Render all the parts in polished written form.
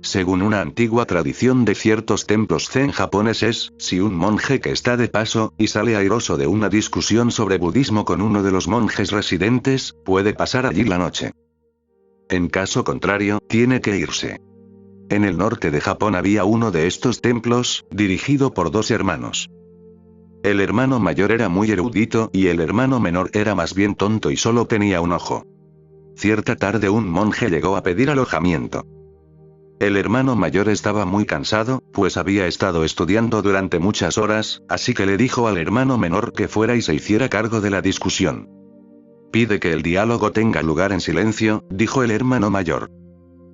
Según una antigua tradición de ciertos templos zen japoneses, si un monje que está de paso, y sale airoso de una discusión sobre budismo con uno de los monjes residentes, puede pasar allí la noche. En caso contrario, tiene que irse. En el norte de Japón había uno de estos templos, dirigido por dos hermanos. El hermano mayor era muy erudito y el hermano menor era más bien tonto y solo tenía un ojo. Cierta tarde un monje llegó a pedir alojamiento. El hermano mayor estaba muy cansado, pues había estado estudiando durante muchas horas, así que le dijo al hermano menor que fuera y se hiciera cargo de la discusión. Pide que el diálogo tenga lugar en silencio, dijo el hermano mayor.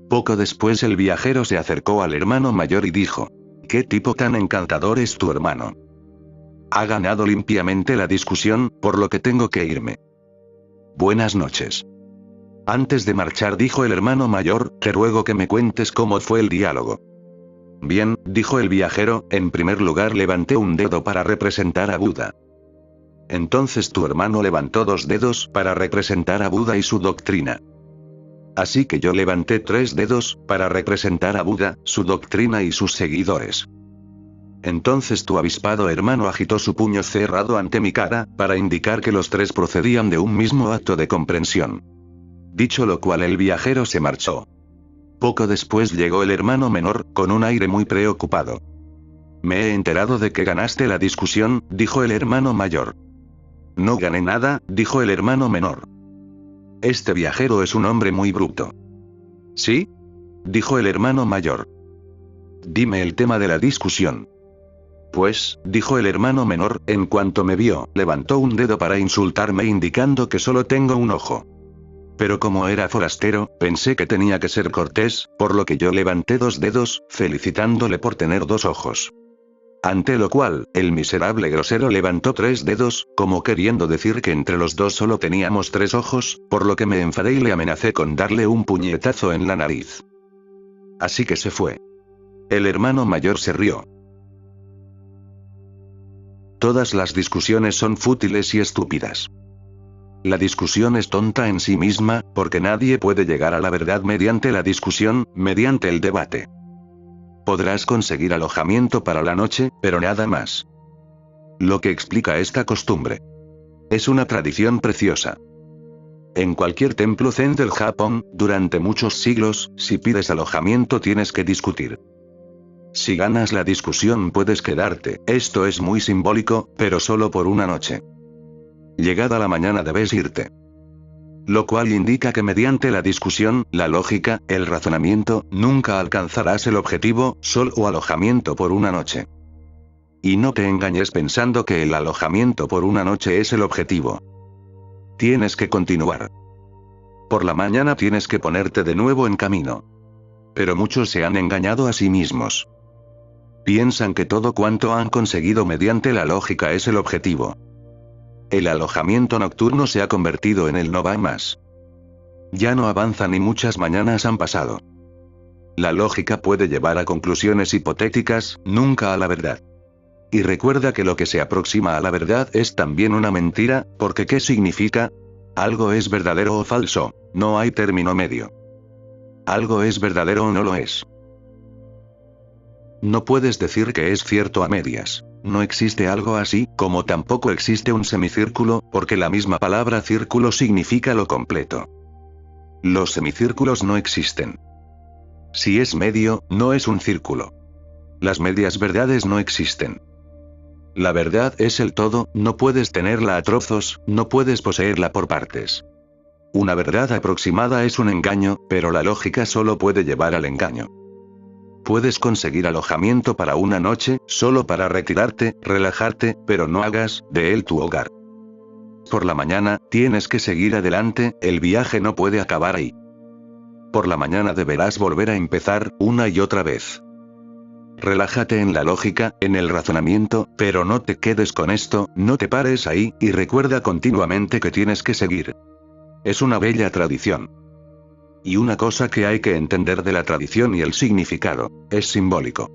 Poco después el viajero se acercó al hermano mayor y dijo: «¿Qué tipo tan encantador es tu hermano? Ha ganado limpiamente la discusión, por lo que tengo que irme. Buenas noches». Antes de marchar dijo el hermano mayor: «Te ruego que me cuentes cómo fue el diálogo». «Bien», dijo el viajero, «en primer lugar levanté un dedo para representar a Buda. Entonces tu hermano levantó dos dedos para representar a Buda y su doctrina. Así que yo levanté tres dedos, para representar a Buda, su doctrina y sus seguidores. Entonces tu avispado hermano agitó su puño cerrado ante mi cara, para indicar que los tres procedían de un mismo acto de comprensión». Dicho lo cual el viajero se marchó. Poco después llegó el hermano menor, con un aire muy preocupado. «Me he enterado de que ganaste la discusión», dijo el hermano mayor. «No gané nada», dijo el hermano menor. «Este viajero es un hombre muy bruto». «¿Sí?», dijo el hermano mayor. «Dime el tema de la discusión». «Pues», dijo el hermano menor, «en cuanto me vio, levantó un dedo para insultarme indicando que solo tengo un ojo. Pero como era forastero, pensé que tenía que ser cortés, por lo que yo levanté dos dedos, felicitándole por tener dos ojos. Ante lo cual, el miserable grosero levantó tres dedos, como queriendo decir que entre los dos solo teníamos tres ojos, por lo que me enfadé y le amenacé con darle un puñetazo en la nariz. Así que se fue». El hermano mayor se rió. Todas las discusiones son fútiles y estúpidas. La discusión es tonta en sí misma, porque nadie puede llegar a la verdad mediante la discusión, mediante el debate. Podrás conseguir alojamiento para la noche, pero nada más. Lo que explica esta costumbre. Es una tradición preciosa. En cualquier templo zen del Japón, durante muchos siglos, si pides alojamiento tienes que discutir. Si ganas la discusión puedes quedarte, esto es muy simbólico, pero solo por una noche. Llegada la mañana debes irte. Lo cual indica que mediante la discusión, la lógica, el razonamiento, nunca alcanzarás el objetivo, solo alojamiento por una noche. Y no te engañes pensando que el alojamiento por una noche es el objetivo. Tienes que continuar. Por la mañana tienes que ponerte de nuevo en camino. Pero muchos se han engañado a sí mismos. Piensan que todo cuanto han conseguido mediante la lógica es el objetivo. El alojamiento nocturno se ha convertido en el no va más. Ya no avanzan y muchas mañanas han pasado. La lógica puede llevar a conclusiones hipotéticas, nunca a la verdad. Y recuerda que lo que se aproxima a la verdad es también una mentira, porque ¿qué significa? Algo es verdadero o falso, no hay término medio. Algo es verdadero o no lo es. No puedes decir que es cierto a medias. No existe algo así, como tampoco existe un semicírculo, porque la misma palabra círculo significa lo completo. Los semicírculos no existen. Si es medio, no es un círculo. Las medias verdades no existen. La verdad es el todo, no puedes tenerla a trozos, no puedes poseerla por partes. Una verdad aproximada es un engaño, pero la lógica solo puede llevar al engaño. Puedes conseguir alojamiento para una noche, solo para retirarte, relajarte, pero no hagas de él tu hogar. Por la mañana, tienes que seguir adelante, el viaje no puede acabar ahí. Por la mañana deberás volver a empezar, una y otra vez. Relájate en la lógica, en el razonamiento, pero no te quedes con esto, no te pares ahí, y recuerda continuamente que tienes que seguir. Es una bella tradición. Y una cosa que hay que entender de la tradición y el significado, es simbólico.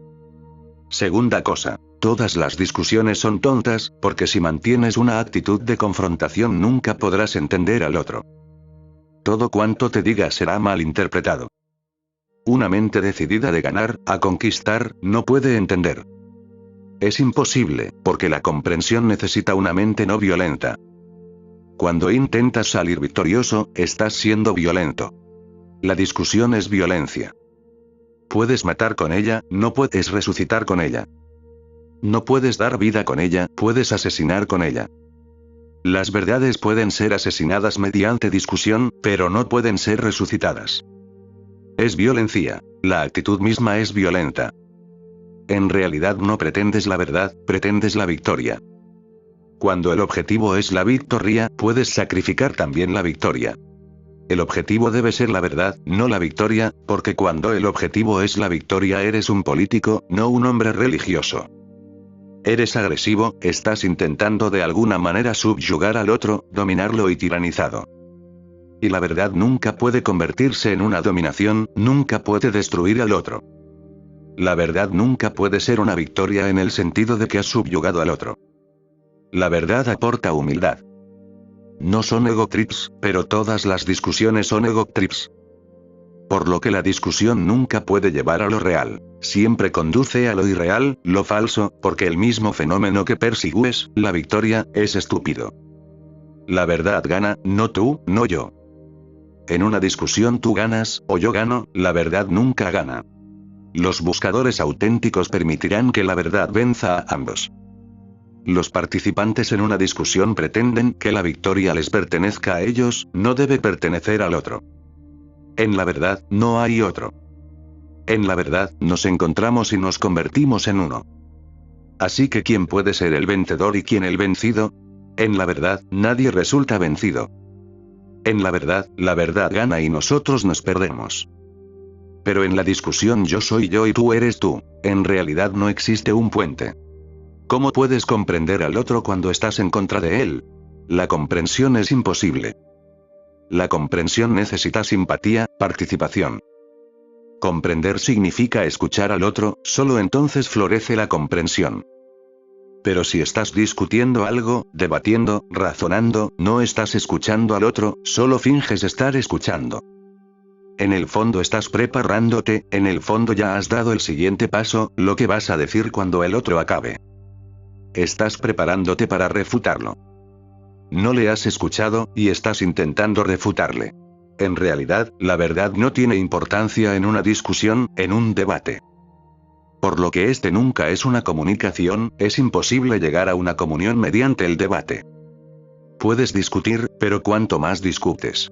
Segunda cosa, todas las discusiones son tontas, porque si mantienes una actitud de confrontación nunca podrás entender al otro. Todo cuanto te diga será mal interpretado. Una mente decidida de ganar, a conquistar, no puede entender. Es imposible, porque la comprensión necesita una mente no violenta. Cuando intentas salir victorioso, estás siendo violento. La discusión es violencia. Puedes matar con ella, no puedes resucitar con ella. No puedes dar vida con ella, puedes asesinar con ella. Las verdades pueden ser asesinadas mediante discusión, pero no pueden ser resucitadas. Es violencia. La actitud misma es violenta. En realidad no pretendes la verdad, pretendes la victoria. Cuando el objetivo es la victoria, puedes sacrificar también la victoria. El objetivo debe ser la verdad, no la victoria, porque cuando el objetivo es la victoria eres un político, no un hombre religioso. Eres agresivo, estás intentando de alguna manera subyugar al otro, dominarlo y tiranizado. Y la verdad nunca puede convertirse en una dominación, nunca puede destruir al otro. La verdad nunca puede ser una victoria en el sentido de que has subyugado al otro. La verdad aporta humildad. No son ego trips, pero todas las discusiones son ego trips. Por lo que la discusión nunca puede llevar a lo real, siempre conduce a lo irreal, lo falso, porque el mismo fenómeno que persigues, la victoria, es estúpido. La verdad gana, no tú, no yo. En una discusión tú ganas, o yo gano, la verdad nunca gana. Los buscadores auténticos permitirán que la verdad venza a ambos. Los participantes en una discusión pretenden que la victoria les pertenezca a ellos, no debe pertenecer al otro. En la verdad, no hay otro. En la verdad, nos encontramos y nos convertimos en uno. Así que ¿quién puede ser el vencedor y quién el vencido? En la verdad, nadie resulta vencido. En la verdad gana y nosotros nos perdemos. Pero en la discusión yo soy yo y tú eres tú, en realidad no existe un puente. ¿Cómo puedes comprender al otro cuando estás en contra de él? La comprensión es imposible. La comprensión necesita simpatía, participación. Comprender significa escuchar al otro, solo entonces florece la comprensión. Pero si estás discutiendo algo, debatiendo, razonando, no estás escuchando al otro, solo finges estar escuchando. En el fondo estás preparándote, en el fondo ya has dado el siguiente paso, lo que vas a decir cuando el otro acabe. Estás preparándote para refutarlo. No le has escuchado, y estás intentando refutarle. En realidad, la verdad no tiene importancia en una discusión, en un debate. Por lo que este nunca es una comunicación, es imposible llegar a una comunión mediante el debate. Puedes discutir, pero cuanto más discutes,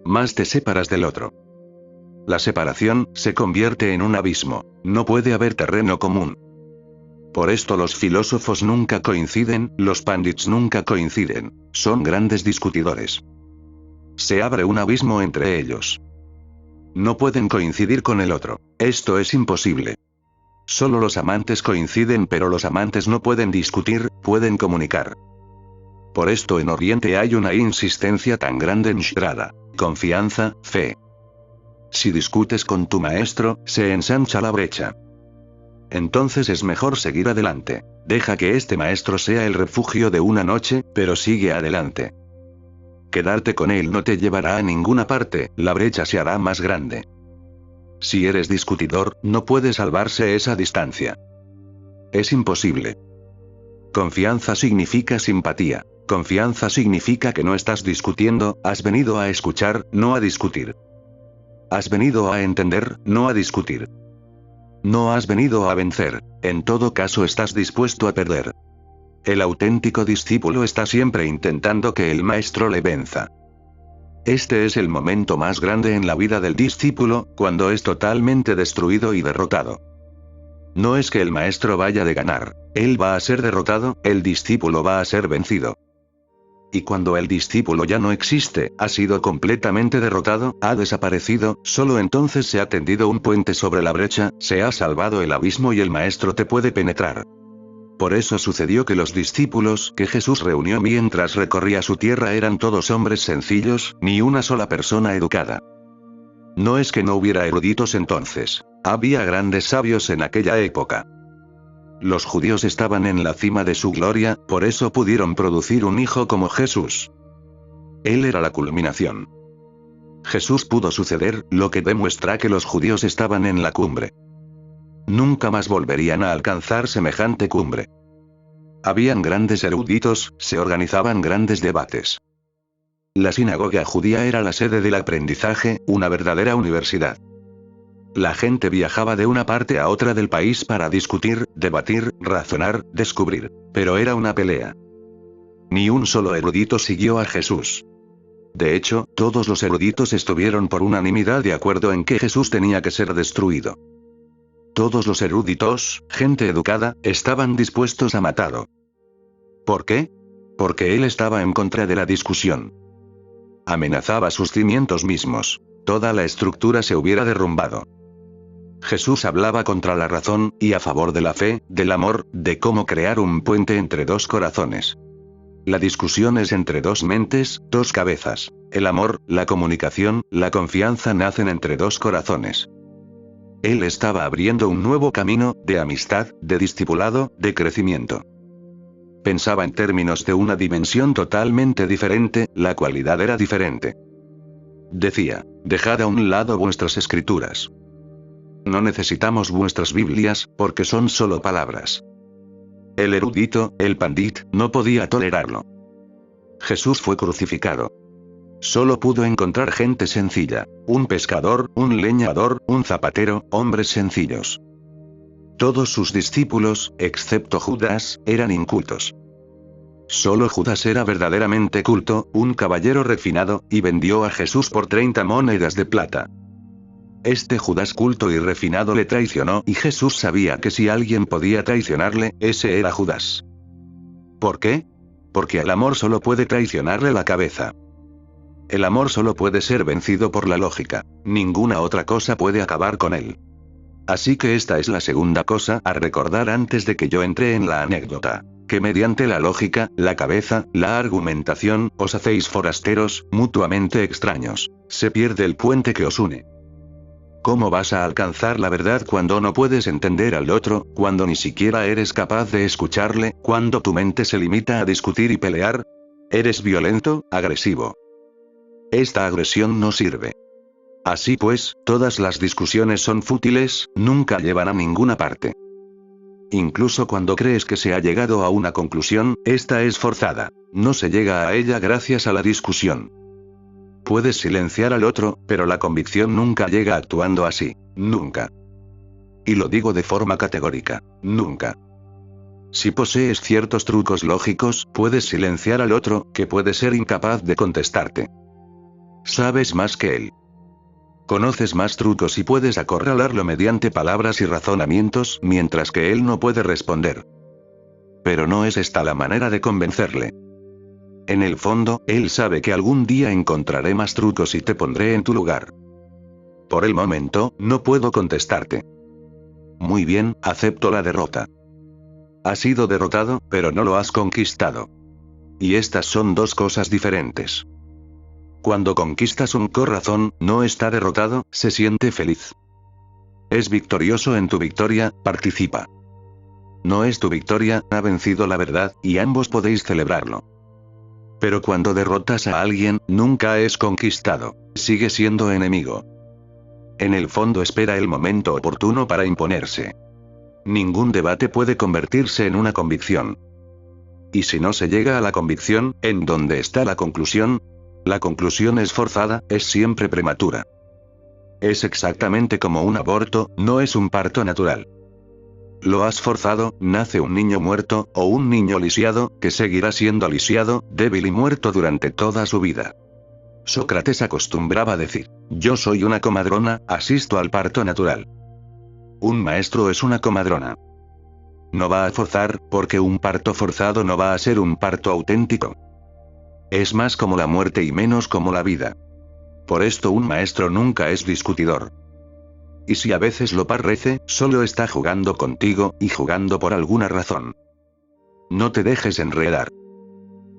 más te separas del otro. La separación se convierte en un abismo, no puede haber terreno común. Por esto los filósofos nunca coinciden, los pandits nunca coinciden, son grandes discutidores. Se abre un abismo entre ellos. No pueden coincidir con el otro, esto es imposible. Solo los amantes coinciden, pero los amantes no pueden discutir, pueden comunicar. Por esto en Oriente hay una insistencia tan grande en Shraddha, confianza, fe. Si discutes con tu maestro, se ensancha la brecha. Entonces es mejor seguir adelante. Deja que este maestro sea el refugio de una noche, pero sigue adelante. Quedarte con él no te llevará a ninguna parte, la brecha se hará más grande. Si eres discutidor, no puede salvarse esa distancia. Es imposible. Confianza significa simpatía. Confianza significa que no estás discutiendo, has venido a escuchar, no a discutir. Has venido a entender, no a discutir. No has venido a vencer, en todo caso estás dispuesto a perder. El auténtico discípulo está siempre intentando que el maestro le venza. Este es el momento más grande en la vida del discípulo, cuando es totalmente destruido y derrotado. No es que el maestro vaya de ganar, él va a ser derrotado, el discípulo va a ser vencido. Y cuando el discípulo ya no existe, ha sido completamente derrotado, ha desaparecido, solo entonces se ha tendido un puente sobre la brecha, se ha salvado el abismo y el maestro te puede penetrar. Por eso sucedió que los discípulos que Jesús reunió mientras recorría su tierra eran todos hombres sencillos, ni una sola persona educada. No es que no hubiera eruditos entonces, había grandes sabios en aquella época. Los judíos estaban en la cima de su gloria, por eso pudieron producir un hijo como Jesús. Él era la culminación. Jesús pudo suceder, lo que demuestra que los judíos estaban en la cumbre. Nunca más volverían a alcanzar semejante cumbre. Habían grandes eruditos, se organizaban grandes debates. La sinagoga judía era la sede del aprendizaje, una verdadera universidad. La gente viajaba de una parte a otra del país para discutir, debatir, razonar, descubrir. Pero era una pelea. Ni un solo erudito siguió a Jesús. De hecho, todos los eruditos estuvieron por unanimidad de acuerdo en que Jesús tenía que ser destruido. Todos los eruditos, gente educada, estaban dispuestos a matarlo. ¿Por qué? Porque él estaba en contra de la discusión. Amenazaba sus cimientos mismos. Toda la estructura se hubiera derrumbado. Jesús hablaba contra la razón, y a favor de la fe, del amor, de cómo crear un puente entre dos corazones. La discusión es entre dos mentes, dos cabezas. El amor, la comunicación, la confianza nacen entre dos corazones. Él estaba abriendo un nuevo camino, de amistad, de discipulado, de crecimiento. Pensaba en términos de una dimensión totalmente diferente, la cualidad era diferente. Decía, dejad a un lado vuestras escrituras. No necesitamos vuestras Biblias, porque son solo palabras. El erudito, el pandit, no podía tolerarlo. Jesús fue crucificado. Solo pudo encontrar gente sencilla. Un pescador, un leñador, un zapatero, hombres sencillos. Todos sus discípulos, excepto Judas, eran incultos. Solo Judas era verdaderamente culto, un caballero refinado, y vendió a Jesús por 30 monedas de plata. Este Judas culto y refinado le traicionó, y Jesús sabía que si alguien podía traicionarle, ese era Judas. ¿Por qué? Porque el amor solo puede traicionarle la cabeza. El amor solo puede ser vencido por la lógica. Ninguna otra cosa puede acabar con él. Así que esta es la segunda cosa a recordar antes de que yo entre en la anécdota. Que mediante la lógica, la cabeza, la argumentación, os hacéis forasteros, mutuamente extraños. Se pierde el puente que os une. ¿Cómo vas a alcanzar la verdad cuando no puedes entender al otro, cuando ni siquiera eres capaz de escucharle, cuando tu mente se limita a discutir y pelear? Eres violento, agresivo. Esta agresión no sirve. Así pues, todas las discusiones son fútiles, nunca llevan a ninguna parte. Incluso cuando crees que se ha llegado a una conclusión, esta es forzada. No se llega a ella gracias a la discusión. Puedes silenciar al otro, pero la convicción nunca llega actuando así. Nunca. Y lo digo de forma categórica. Nunca. Si posees ciertos trucos lógicos, puedes silenciar al otro, que puede ser incapaz de contestarte. Sabes más que él. Conoces más trucos y puedes acorralarlo mediante palabras y razonamientos, mientras que él no puede responder. Pero no es esta la manera de convencerle. En el fondo, él sabe que algún día encontraré más trucos y te pondré en tu lugar. Por el momento, no puedo contestarte. Muy bien, acepto la derrota. Has sido derrotado, pero no lo has conquistado. Y estas son dos cosas diferentes. Cuando conquistas un corazón, no está derrotado, se siente feliz. Es victorioso en tu victoria, participa. No es tu victoria, ha vencido la verdad, y ambos podéis celebrarlo. Pero cuando derrotas a alguien, nunca es conquistado, sigue siendo enemigo. En el fondo espera el momento oportuno para imponerse. Ningún debate puede convertirse en una convicción. Y si no se llega a la convicción, ¿en dónde está la conclusión? La conclusión es forzada, es siempre prematura. Es exactamente como un aborto, no es un parto natural. Lo has forzado, nace un niño muerto, o un niño lisiado, que seguirá siendo lisiado, débil y muerto durante toda su vida. Sócrates acostumbraba a decir, yo soy una comadrona, asisto al parto natural. Un maestro es una comadrona. No va a forzar, porque un parto forzado no va a ser un parto auténtico. Es más como la muerte y menos como la vida. Por esto un maestro nunca es discutidor. Y si a veces lo parece, solo está jugando contigo, y jugando por alguna razón. No te dejes enredar.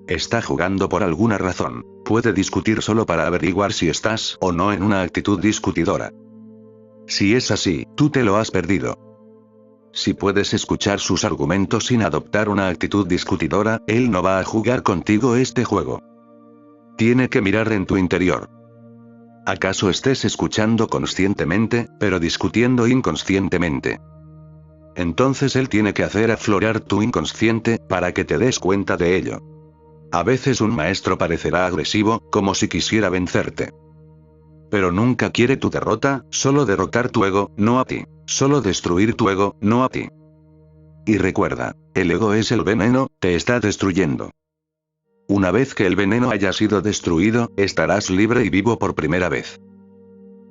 Está jugando por alguna razón. Puede discutir solo para averiguar si estás o no en una actitud discutidora. Si es así, tú te lo has perdido. Si puedes escuchar sus argumentos sin adoptar una actitud discutidora, él no va a jugar contigo este juego. Tiene que mirar en tu interior. ¿Acaso estés escuchando conscientemente, pero discutiendo inconscientemente? Entonces él tiene que hacer aflorar tu inconsciente, para que te des cuenta de ello. A veces un maestro parecerá agresivo, como si quisiera vencerte. Pero nunca quiere tu derrota, solo derrotar tu ego, no a ti. Solo destruir tu ego, no a ti. Y recuerda, el ego es el veneno, te está destruyendo. Una vez que el veneno haya sido destruido, estarás libre y vivo por primera vez.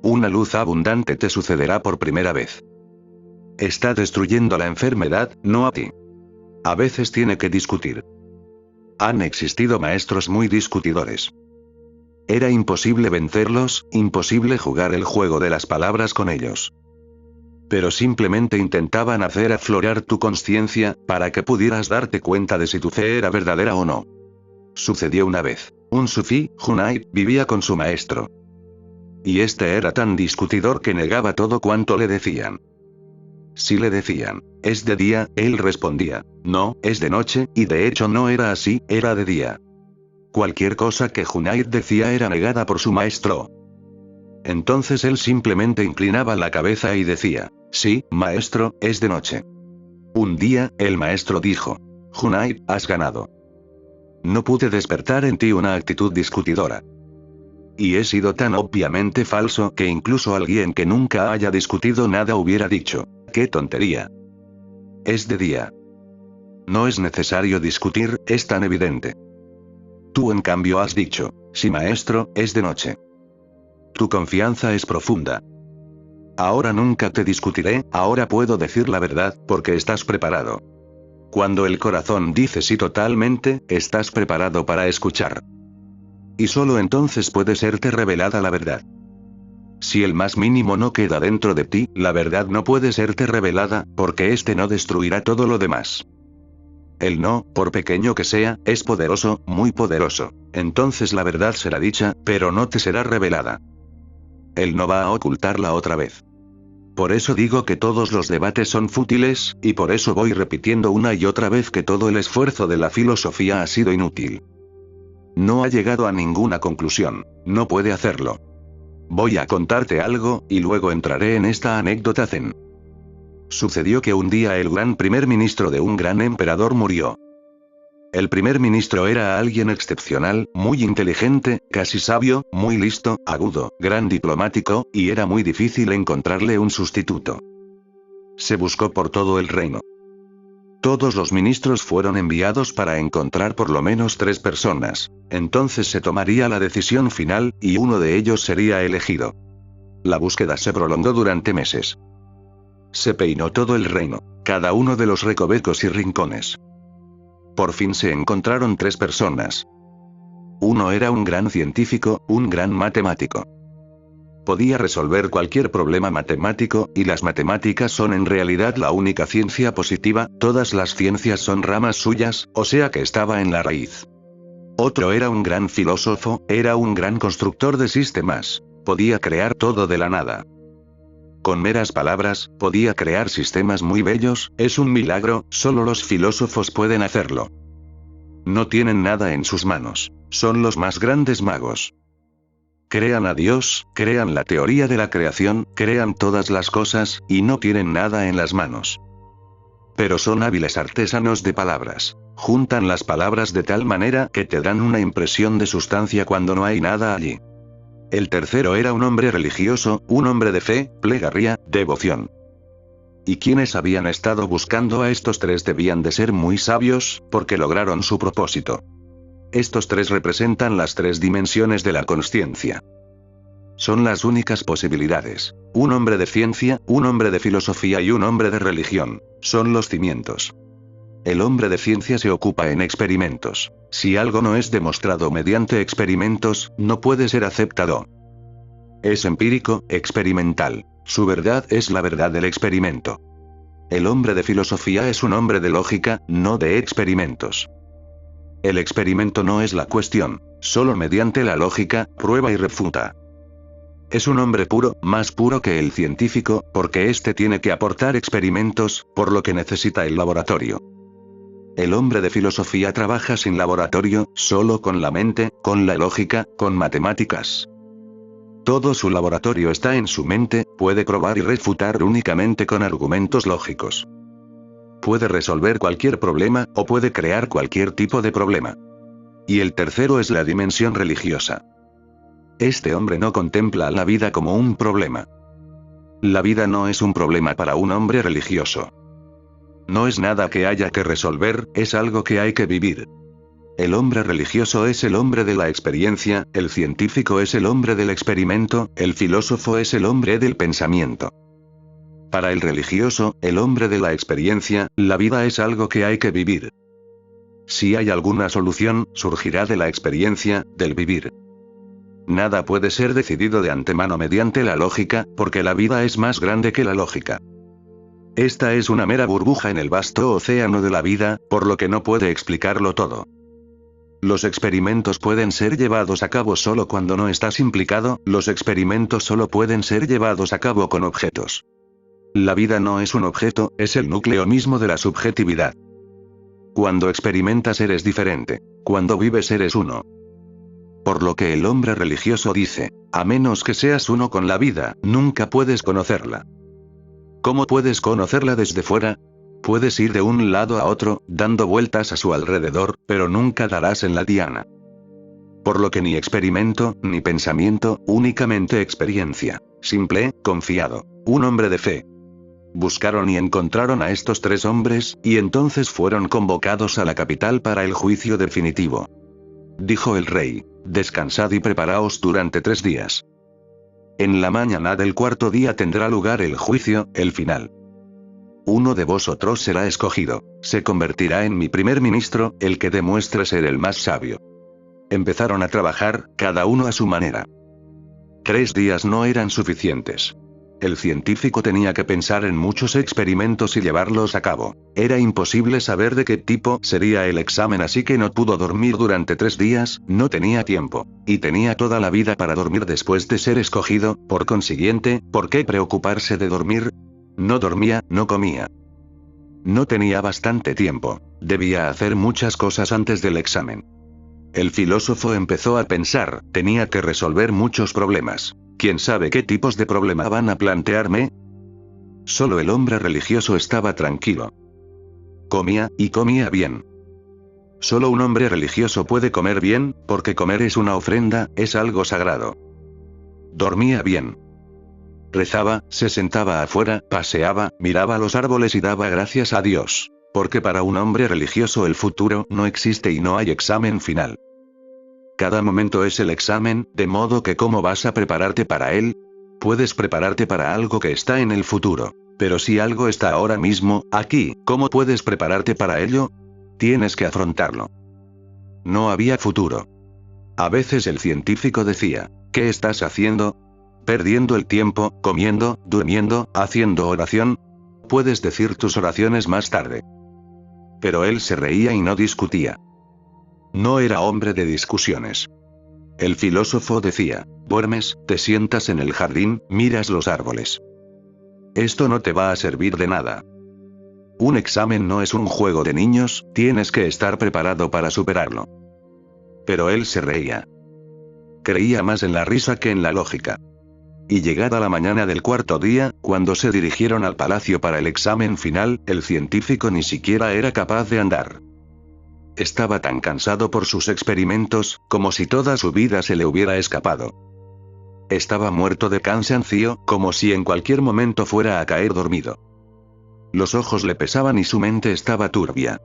Una luz abundante te sucederá por primera vez. Está destruyendo la enfermedad, no a ti. A veces tiene que discutir. Han existido maestros muy discutidores. Era imposible vencerlos, imposible jugar el juego de las palabras con ellos. Pero simplemente intentaban hacer aflorar tu conciencia, para que pudieras darte cuenta de si tu fe era verdadera o no. Sucedió una vez. Un sufí, Junaid, vivía con su maestro. Y este era tan discutidor que negaba todo cuanto le decían. Si le decían, es de día, él respondía, no, es de noche, y de hecho no era así, era de día. Cualquier cosa que Junaid decía era negada por su maestro. Entonces él simplemente inclinaba la cabeza y decía, sí, maestro, es de noche. Un día, el maestro dijo, Junaid, has ganado. No pude despertar en ti una actitud discutidora. Y he sido tan obviamente falso que incluso alguien que nunca haya discutido nada hubiera dicho, ¡qué tontería! Es de día. No es necesario discutir, es tan evidente. Tú en cambio has dicho, sí maestro, es de noche. Tu confianza es profunda. Ahora nunca te discutiré, ahora puedo decir la verdad, porque estás preparado. Cuando el corazón dice sí totalmente, estás preparado para escuchar. Y solo entonces puede serte revelada la verdad. Si el más mínimo no queda dentro de ti, la verdad no puede serte revelada, porque este no destruirá todo lo demás. El no, por pequeño que sea, es poderoso, muy poderoso. Entonces la verdad será dicha, pero no te será revelada. Él no va a ocultarla otra vez. Por eso digo que todos los debates son fútiles, y por eso voy repitiendo una y otra vez que todo el esfuerzo de la filosofía ha sido inútil. No ha llegado a ninguna conclusión. No puede hacerlo. Voy a contarte algo, y luego entraré en esta anécdota zen. Sucedió que un día el gran primer ministro de un gran emperador murió. El primer ministro era alguien excepcional, muy inteligente, casi sabio, muy listo, agudo, gran diplomático, y era muy difícil encontrarle un sustituto. Se buscó por todo el reino. Todos los ministros fueron enviados para encontrar por lo menos 3 personas. Entonces se tomaría la decisión final, y uno de ellos sería elegido. La búsqueda se prolongó durante meses. Se peinó todo el reino, cada uno de los recovecos y rincones. Por fin se encontraron 3 personas. Uno era un gran científico, un gran matemático. Podía resolver cualquier problema matemático, y las matemáticas son en realidad la única ciencia positiva, todas las ciencias son ramas suyas, o sea que estaba en la raíz. Otro era un gran filósofo, era un gran constructor de sistemas. Podía crear todo de la nada. Con meras palabras, podía crear sistemas muy bellos, es un milagro, solo los filósofos pueden hacerlo. No tienen nada en sus manos, son los más grandes magos. Crean a Dios, crean la teoría de la creación, crean todas las cosas, y no tienen nada en las manos. Pero son hábiles artesanos de palabras. Juntan las palabras de tal manera que te dan una impresión de sustancia cuando no hay nada allí. El tercero era un hombre religioso, un hombre de fe, plegaria, devoción. Y quienes habían estado buscando a estos 3 debían de ser muy sabios, porque lograron su propósito. Estos 3 representan las 3 dimensiones de la consciencia. Son las únicas posibilidades. Un hombre de ciencia, un hombre de filosofía y un hombre de religión. Son los cimientos. El hombre de ciencia se ocupa en experimentos. Si algo no es demostrado mediante experimentos, no puede ser aceptado. Es empírico, experimental. Su verdad es la verdad del experimento. El hombre de filosofía es un hombre de lógica, no de experimentos. El experimento no es la cuestión, solo mediante la lógica, prueba y refuta. Es un hombre puro, más puro que el científico, porque éste tiene que aportar experimentos, por lo que necesita el laboratorio. El hombre de filosofía trabaja sin laboratorio, solo con la mente, con la lógica, con matemáticas. Todo su laboratorio está en su mente, puede probar y refutar únicamente con argumentos lógicos. Puede resolver cualquier problema, o puede crear cualquier tipo de problema. Y el tercero es la dimensión religiosa. Este hombre no contempla la vida como un problema. La vida no es un problema para un hombre religioso. No es nada que haya que resolver, es algo que hay que vivir. El hombre religioso es el hombre de la experiencia, el científico es el hombre del experimento, el filósofo es el hombre del pensamiento. Para el religioso, el hombre de la experiencia, la vida es algo que hay que vivir. Si hay alguna solución, surgirá de la experiencia, del vivir. Nada puede ser decidido de antemano mediante la lógica, porque la vida es más grande que la lógica. Esta es una mera burbuja en el vasto océano de la vida, por lo que no puede explicarlo todo. Los experimentos pueden ser llevados a cabo solo cuando no estás implicado, los experimentos solo pueden ser llevados a cabo con objetos. La vida no es un objeto, es el núcleo mismo de la subjetividad. Cuando experimentas eres diferente. Cuando vives eres uno. Por lo que el hombre religioso dice, a menos que seas uno con la vida, nunca puedes conocerla. ¿Cómo puedes conocerla desde fuera? Puedes ir de un lado a otro, dando vueltas a su alrededor, pero nunca darás en la diana. Por lo que ni experimento, ni pensamiento, únicamente experiencia. Simple, confiado. Un hombre de fe. Buscaron y encontraron a estos tres hombres, y entonces fueron convocados a la capital para el juicio definitivo. Dijo el rey, descansad y preparaos durante 3 días. En la mañana del cuarto día tendrá lugar el juicio, el final. Uno de vosotros será escogido, se convertirá en mi primer ministro, el que demuestre ser el más sabio. Empezaron a trabajar, cada uno a su manera. 3 días no eran suficientes. El científico tenía que pensar en muchos experimentos y llevarlos a cabo. Era imposible saber de qué tipo sería el examen, así que no pudo dormir durante 3 días, no tenía tiempo. Y tenía toda la vida para dormir después de ser escogido, por consiguiente, ¿por qué preocuparse de dormir? No dormía, no comía. No tenía bastante tiempo. Debía hacer muchas cosas antes del examen. El filósofo empezó a pensar, tenía que resolver muchos problemas. ¿Quién sabe qué tipos de problema van a plantearme? Solo el hombre religioso estaba tranquilo. Comía, y comía bien. Solo un hombre religioso puede comer bien, porque comer es una ofrenda, es algo sagrado. Dormía bien. Rezaba, se sentaba afuera, paseaba, miraba los árboles y daba gracias a Dios. Porque para un hombre religioso el futuro no existe y no hay examen final. Cada momento es el examen, de modo que ¿cómo vas a prepararte para él? Puedes prepararte para algo que está en el futuro. Pero si algo está ahora mismo, aquí, ¿cómo puedes prepararte para ello? Tienes que afrontarlo. No había futuro. A veces el científico decía, ¿qué estás haciendo? Perdiendo el tiempo, comiendo, durmiendo, haciendo oración. Puedes decir tus oraciones más tarde. Pero él se reía y no discutía. No era hombre de discusiones. El filósofo decía, duermes, te sientas en el jardín, miras los árboles. Esto no te va a servir de nada. Un examen no es un juego de niños, tienes que estar preparado para superarlo. Pero él se reía. Creía más en la risa que en la lógica. Y llegada la mañana del cuarto día, cuando se dirigieron al palacio para el examen final, el científico ni siquiera era capaz de andar. Estaba tan cansado por sus experimentos, como si toda su vida se le hubiera escapado. Estaba muerto de cansancio, como si en cualquier momento fuera a caer dormido. Los ojos le pesaban y su mente estaba turbia.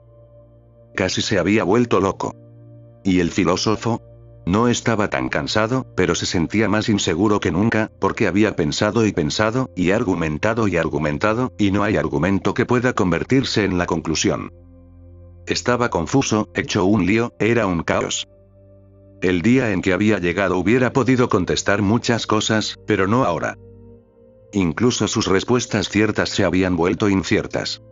Casi se había vuelto loco. ¿Y el filósofo? No estaba tan cansado, pero se sentía más inseguro que nunca, porque había pensado, y argumentado, y no hay argumento que pueda convertirse en la conclusión. Estaba confuso, hecho un lío, era un caos. El día en que había llegado hubiera podido contestar muchas cosas, pero no ahora. Incluso sus respuestas ciertas se habían vuelto inciertas.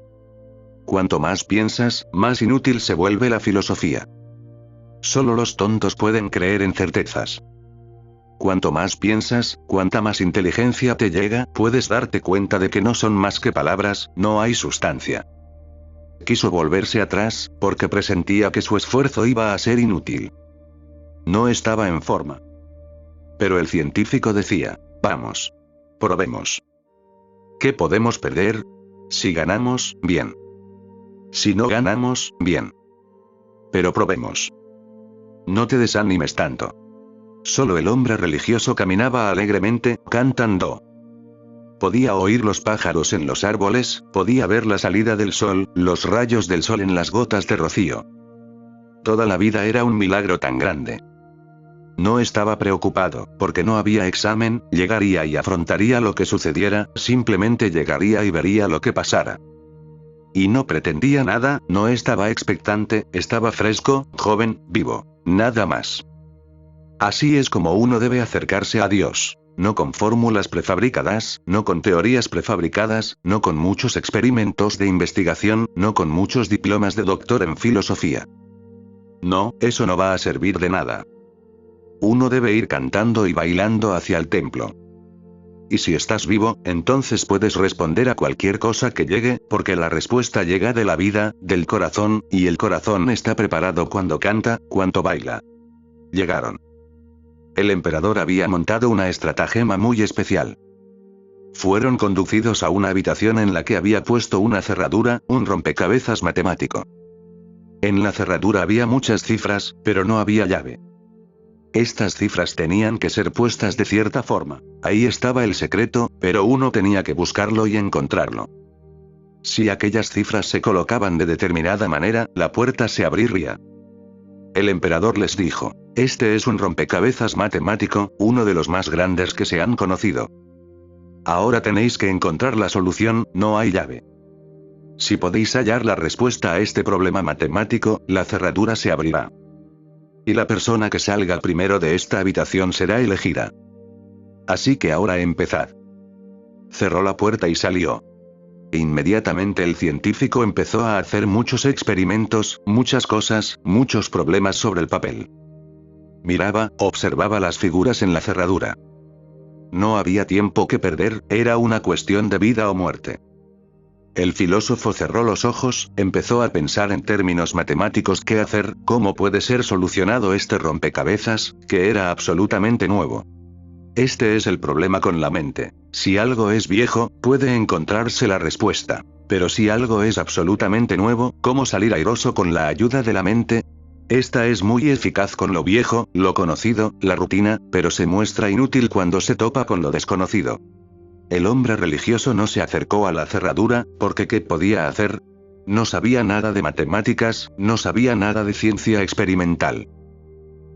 Cuanto más piensas, más inútil se vuelve la filosofía. Solo los tontos pueden creer en certezas. Cuanto más piensas, cuanta más inteligencia te llega, puedes darte cuenta de que no son más que palabras, no hay sustancia. Quiso volverse atrás, porque presentía que su esfuerzo iba a ser inútil. No estaba en forma. Pero el científico decía, vamos. Probemos. ¿Qué podemos perder? Si ganamos, bien. Si no ganamos, bien. Pero probemos. No te desanimes tanto. Solo el hombre religioso caminaba alegremente, cantando. Podía oír los pájaros en los árboles, podía ver la salida del sol, los rayos del sol en las gotas de rocío. Toda la vida era un milagro tan grande. No estaba preocupado, porque no había examen, llegaría y afrontaría lo que sucediera, simplemente llegaría y vería lo que pasara. Y no pretendía nada, no estaba expectante, estaba fresco, joven, vivo, nada más. Así es como uno debe acercarse a Dios. No con fórmulas prefabricadas, no con teorías prefabricadas, no con muchos experimentos de investigación, no con muchos diplomas de doctor en filosofía. No, eso no va a servir de nada. Uno debe ir cantando y bailando hacia el templo. Y si estás vivo, entonces puedes responder a cualquier cosa que llegue, porque la respuesta llega de la vida, del corazón, y el corazón está preparado cuando canta, cuando baila. Llegaron. El emperador había montado una estratagema muy especial. Fueron conducidos a una habitación en la que había puesto una cerradura, un rompecabezas matemático. En la cerradura había muchas cifras, pero no había llave. Estas cifras tenían que ser puestas de cierta forma. Ahí estaba el secreto, pero uno tenía que buscarlo y encontrarlo. Si aquellas cifras se colocaban de determinada manera, la puerta se abriría. El emperador les dijo, este es un rompecabezas matemático, uno de los más grandes que se han conocido. Ahora tenéis que encontrar la solución, no hay llave. Si podéis hallar la respuesta a este problema matemático, la cerradura se abrirá. Y la persona que salga primero de esta habitación será elegida. Así que ahora empezad. Cerró la puerta y salió. Inmediatamente el científico empezó a hacer muchos experimentos, muchas cosas, muchos problemas sobre el papel. Miraba, observaba las figuras en la cerradura. No había tiempo que perder, era una cuestión de vida o muerte. El filósofo cerró los ojos, empezó a pensar en términos matemáticos qué hacer, cómo puede ser solucionado este rompecabezas, que era absolutamente nuevo. Este es el problema con la mente. Si algo es viejo, puede encontrarse la respuesta. Pero si algo es absolutamente nuevo, ¿cómo salir airoso con la ayuda de la mente? Esta es muy eficaz con lo viejo, lo conocido, la rutina, pero se muestra inútil cuando se topa con lo desconocido. El hombre religioso no se acercó a la cerradura, porque ¿qué podía hacer? No sabía nada de matemáticas, no sabía nada de ciencia experimental.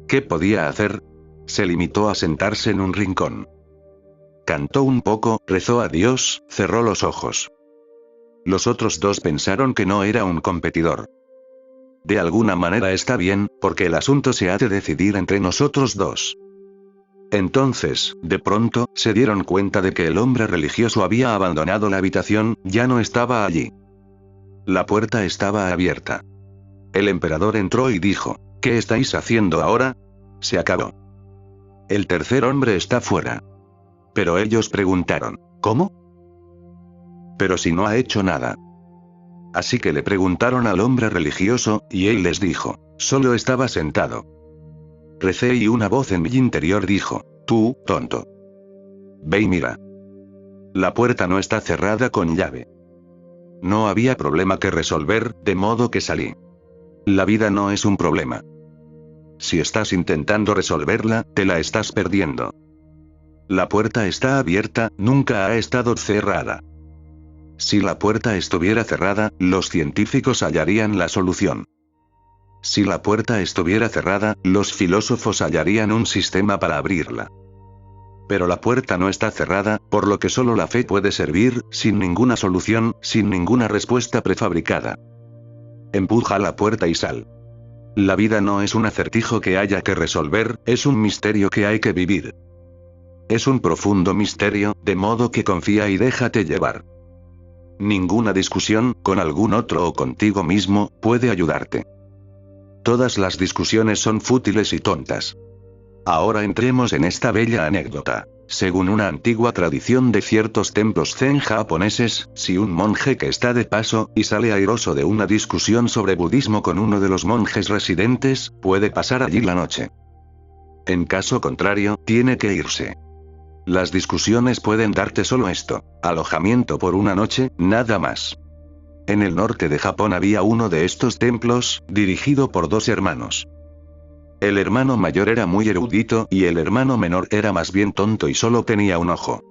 ¿Qué podía hacer? Se limitó a sentarse en un rincón. Cantó un poco, rezó a Dios, cerró los ojos. Los otros dos pensaron que no era un competidor. De alguna manera está bien, porque el asunto se ha de decidir entre nosotros dos. Entonces, de pronto, se dieron cuenta de que el hombre religioso había abandonado la habitación, ya no estaba allí. La puerta estaba abierta. El emperador entró y dijo, ¿qué estáis haciendo ahora? Se acabó. El tercer hombre está fuera. Pero ellos preguntaron, ¿cómo? Pero si no ha hecho nada. Así que le preguntaron al hombre religioso, y él les dijo, solo estaba sentado. Recé y una voz en mi interior dijo, tú, tonto. Ve y mira. La puerta no está cerrada con llave. No había problema que resolver, de modo que salí. La vida no es un problema. Si estás intentando resolverla, te la estás perdiendo. La puerta está abierta, nunca ha estado cerrada. Si la puerta estuviera cerrada, los científicos hallarían la solución. Si la puerta estuviera cerrada, los filósofos hallarían un sistema para abrirla. Pero la puerta no está cerrada, por lo que solo la fe puede servir, sin ninguna solución, sin ninguna respuesta prefabricada. Empuja la puerta y sal. La vida no es un acertijo que haya que resolver, es un misterio que hay que vivir. Es un profundo misterio, de modo que confía y déjate llevar. Ninguna discusión, con algún otro o contigo mismo, puede ayudarte. Todas las discusiones son fútiles y tontas. Ahora entremos en esta bella anécdota. Según una antigua tradición de ciertos templos zen japoneses, si un monje que está de paso, y sale airoso de una discusión sobre budismo con uno de los monjes residentes, puede pasar allí la noche. En caso contrario, tiene que irse. Las discusiones pueden darte solo esto: alojamiento por una noche, nada más. En el norte de Japón había uno de estos templos, dirigido por dos hermanos. El hermano mayor era muy erudito y el hermano menor era más bien tonto y solo tenía un ojo.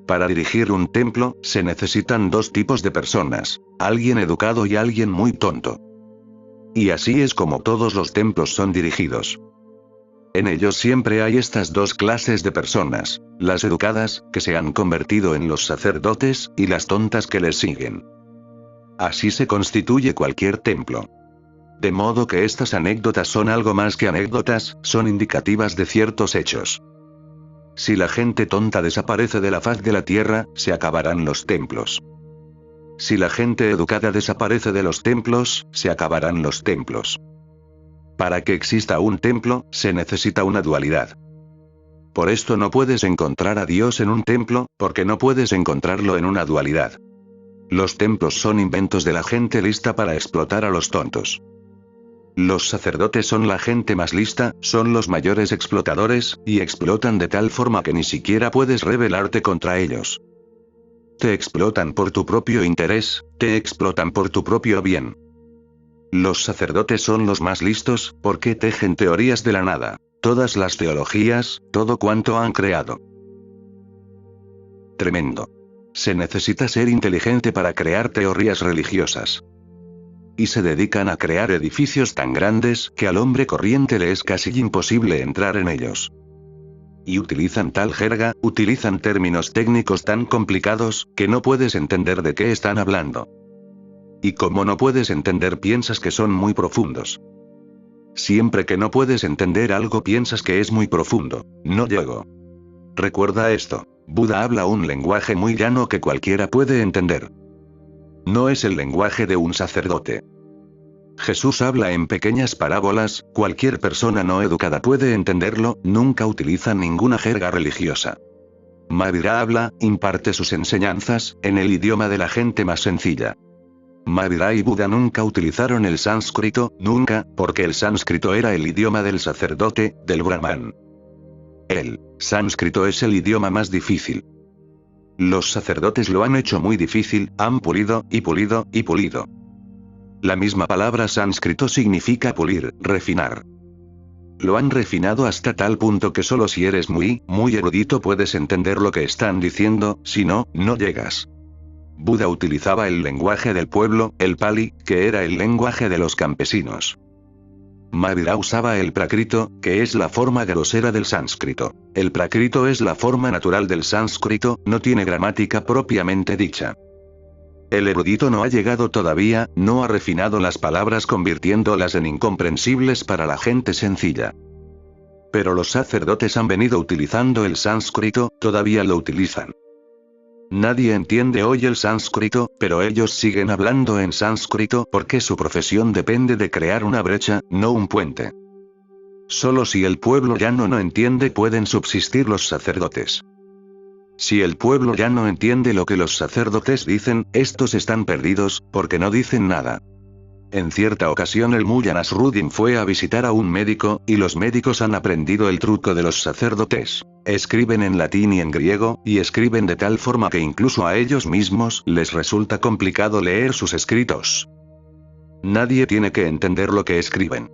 Para dirigir un templo, se necesitan dos tipos de personas: alguien educado y alguien muy tonto. Y así es como todos los templos son dirigidos. En ellos siempre hay estas dos clases de personas: las educadas, que se han convertido en los sacerdotes, y las tontas que les siguen. Así se constituye cualquier templo. De modo que estas anécdotas son algo más que anécdotas, son indicativas de ciertos hechos. Si la gente tonta desaparece de la faz de la tierra, se acabarán los templos. Si la gente educada desaparece de los templos, se acabarán los templos. Para que exista un templo, se necesita una dualidad. Por esto no puedes encontrar a Dios en un templo, porque no puedes encontrarlo en una dualidad. Los templos son inventos de la gente lista para explotar a los tontos. Los sacerdotes son la gente más lista, son los mayores explotadores, y explotan de tal forma que ni siquiera puedes rebelarte contra ellos. Te explotan por tu propio interés, te explotan por tu propio bien. Los sacerdotes son los más listos, porque tejen teorías de la nada, todas las teologías, todo cuanto han creado. Tremendo. Se necesita ser inteligente para crear teorías religiosas. Y se dedican a crear edificios tan grandes que al hombre corriente le es casi imposible entrar en ellos. Y utilizan tal jerga, utilizan términos técnicos tan complicados, que no puedes entender de qué están hablando. Y como no puedes entender, piensas que son muy profundos. Siempre que no puedes entender algo piensas que es muy profundo. No llego. Recuerda esto: Buda habla un lenguaje muy llano que cualquiera puede entender. No es el lenguaje de un sacerdote. Jesús habla en pequeñas parábolas, cualquier persona no educada puede entenderlo, nunca utiliza ninguna jerga religiosa. Mahavira habla, imparte sus enseñanzas, en el idioma de la gente más sencilla. Mahavira y Buda nunca utilizaron el sánscrito, nunca, porque el sánscrito era el idioma del sacerdote, del brahman. El sánscrito es el idioma más difícil. Los sacerdotes lo han hecho muy difícil, han pulido, y pulido, y pulido. La misma palabra sánscrito significa pulir, refinar. Lo han refinado hasta tal punto que solo si eres muy erudito puedes entender lo que están diciendo, si no, no llegas. Buda utilizaba el lenguaje del pueblo, el Pali, que era el lenguaje de los campesinos. Mahavira usaba el prákrito, que es la forma grosera del sánscrito. El prákrito es la forma natural del sánscrito, no tiene gramática propiamente dicha. El erudito no ha llegado todavía, no ha refinado las palabras convirtiéndolas en incomprensibles para la gente sencilla. Pero los sacerdotes han venido utilizando el sánscrito, todavía lo utilizan. Nadie entiende hoy el sánscrito, pero ellos siguen hablando en sánscrito porque su profesión depende de crear una brecha, no un puente. Solo si el pueblo llano no entiende pueden subsistir los sacerdotes. Si el pueblo ya no entiende lo que los sacerdotes dicen, estos están perdidos, porque no dicen nada. En cierta ocasión el Mullah Nasruddin fue a visitar a un médico, y los médicos han aprendido el truco de los sacerdotes. Escriben en latín y en griego, y escriben de tal forma que incluso a ellos mismos les resulta complicado leer sus escritos. Nadie tiene que entender lo que escriben.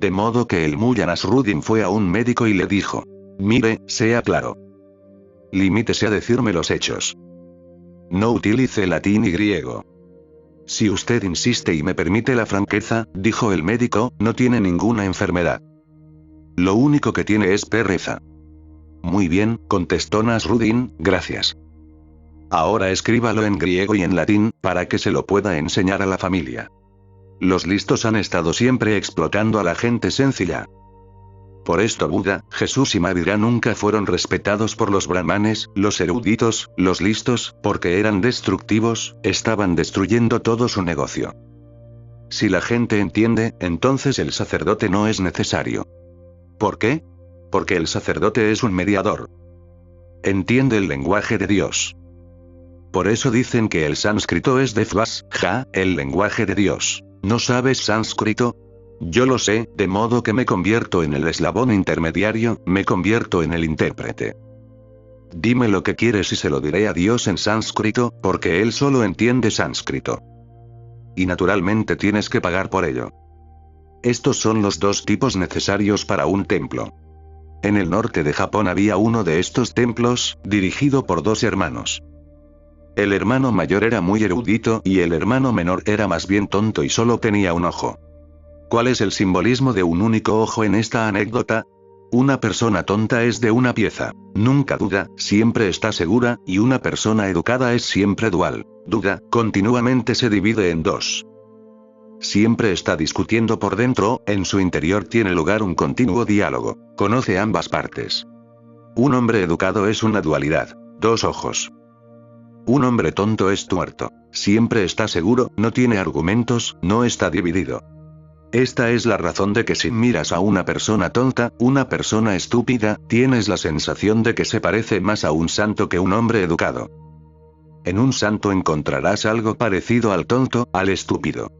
De modo que el Mullah Nasruddin fue a un médico y le dijo: mire, sea claro. Limítese a decirme los hechos. No utilice latín y griego. Si usted insiste y me permite la franqueza, dijo el médico, no tiene ninguna enfermedad. Lo único que tiene es pereza. Muy bien, contestó Nasruddin, gracias. Ahora escríbalo en griego y en latín, para que se lo pueda enseñar a la familia. Los listos han estado siempre explotando a la gente sencilla. Por esto Buda, Jesús y Mahavira nunca fueron respetados por los brahmanes, los eruditos, los listos, porque eran destructivos, estaban destruyendo todo su negocio. Si la gente entiende, entonces el sacerdote no es necesario. ¿Por qué? Porque el sacerdote es un mediador. Entiende el lenguaje de Dios. Por eso dicen que el sánscrito es Devas, el lenguaje de Dios. ¿No sabes sánscrito? Yo lo sé, de modo que me convierto en el eslabón intermediario, me convierto en el intérprete. Dime lo que quieres y se lo diré a Dios en sánscrito, porque Él solo entiende sánscrito. Y naturalmente tienes que pagar por ello. Estos son los dos tipos necesarios para un templo. En el norte de Japón había uno de estos templos, dirigido por dos hermanos. El hermano mayor era muy erudito y el hermano menor era más bien tonto y solo tenía un ojo. ¿Cuál es el simbolismo de un único ojo en esta anécdota? Una persona tonta es de una pieza, nunca duda, siempre está segura, y una persona educada es siempre dual, duda, continuamente se divide en dos. Siempre está discutiendo por dentro, en su interior tiene lugar un continuo diálogo, conoce ambas partes. Un hombre educado es una dualidad, dos ojos. Un hombre tonto es tuerto, siempre está seguro, no tiene argumentos, no está dividido. Esta es la razón de que si miras a una persona tonta, una persona estúpida, tienes la sensación de que se parece más a un santo que un hombre educado. En un santo encontrarás algo parecido al tonto, al estúpido.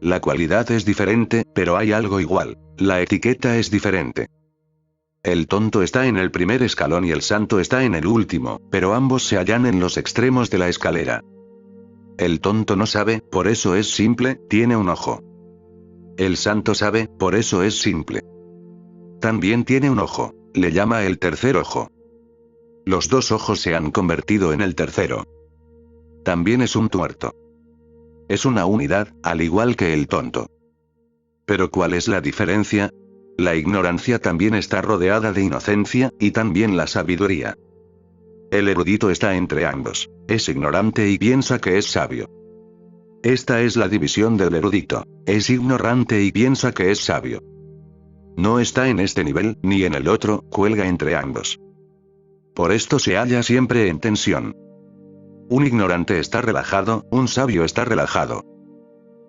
La cualidad es diferente, pero hay algo igual, la etiqueta es diferente. El tonto está en el primer escalón y el santo está en el último, pero ambos se hallan en los extremos de la escalera. El tonto no sabe, por eso es simple, tiene un ojo. El santo sabe, por eso es simple. También tiene un ojo, le llama el tercer ojo. Los dos ojos se han convertido en el tercero. También es un tuerto. Es una unidad, al igual que el tonto. Pero ¿cuál es la diferencia? La ignorancia también está rodeada de inocencia, y también la sabiduría. El erudito está entre ambos, es ignorante y piensa que es sabio. Esta es la división del erudito, es ignorante y piensa que es sabio. No está en este nivel, ni en el otro, cuelga entre ambos. Por esto se halla siempre en tensión. Un ignorante está relajado, un sabio está relajado.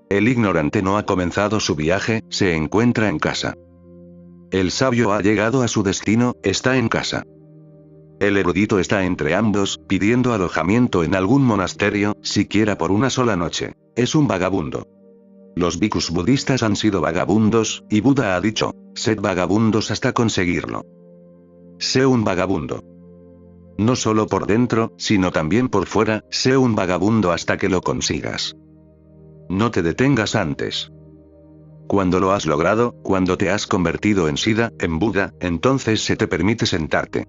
El ignorante no ha comenzado su viaje, se encuentra en casa. El sabio ha llegado a su destino, está en casa. El erudito está entre ambos, pidiendo alojamiento en algún monasterio, siquiera por una sola noche. Es un vagabundo. Los bhikkhus budistas han sido vagabundos, y Buda ha dicho, sed vagabundos hasta conseguirlo. Sé un vagabundo. No solo por dentro, sino también por fuera, sé un vagabundo hasta que lo consigas. No te detengas antes. Cuando lo has logrado, cuando te has convertido en Siddha, en Buda, entonces se te permite sentarte.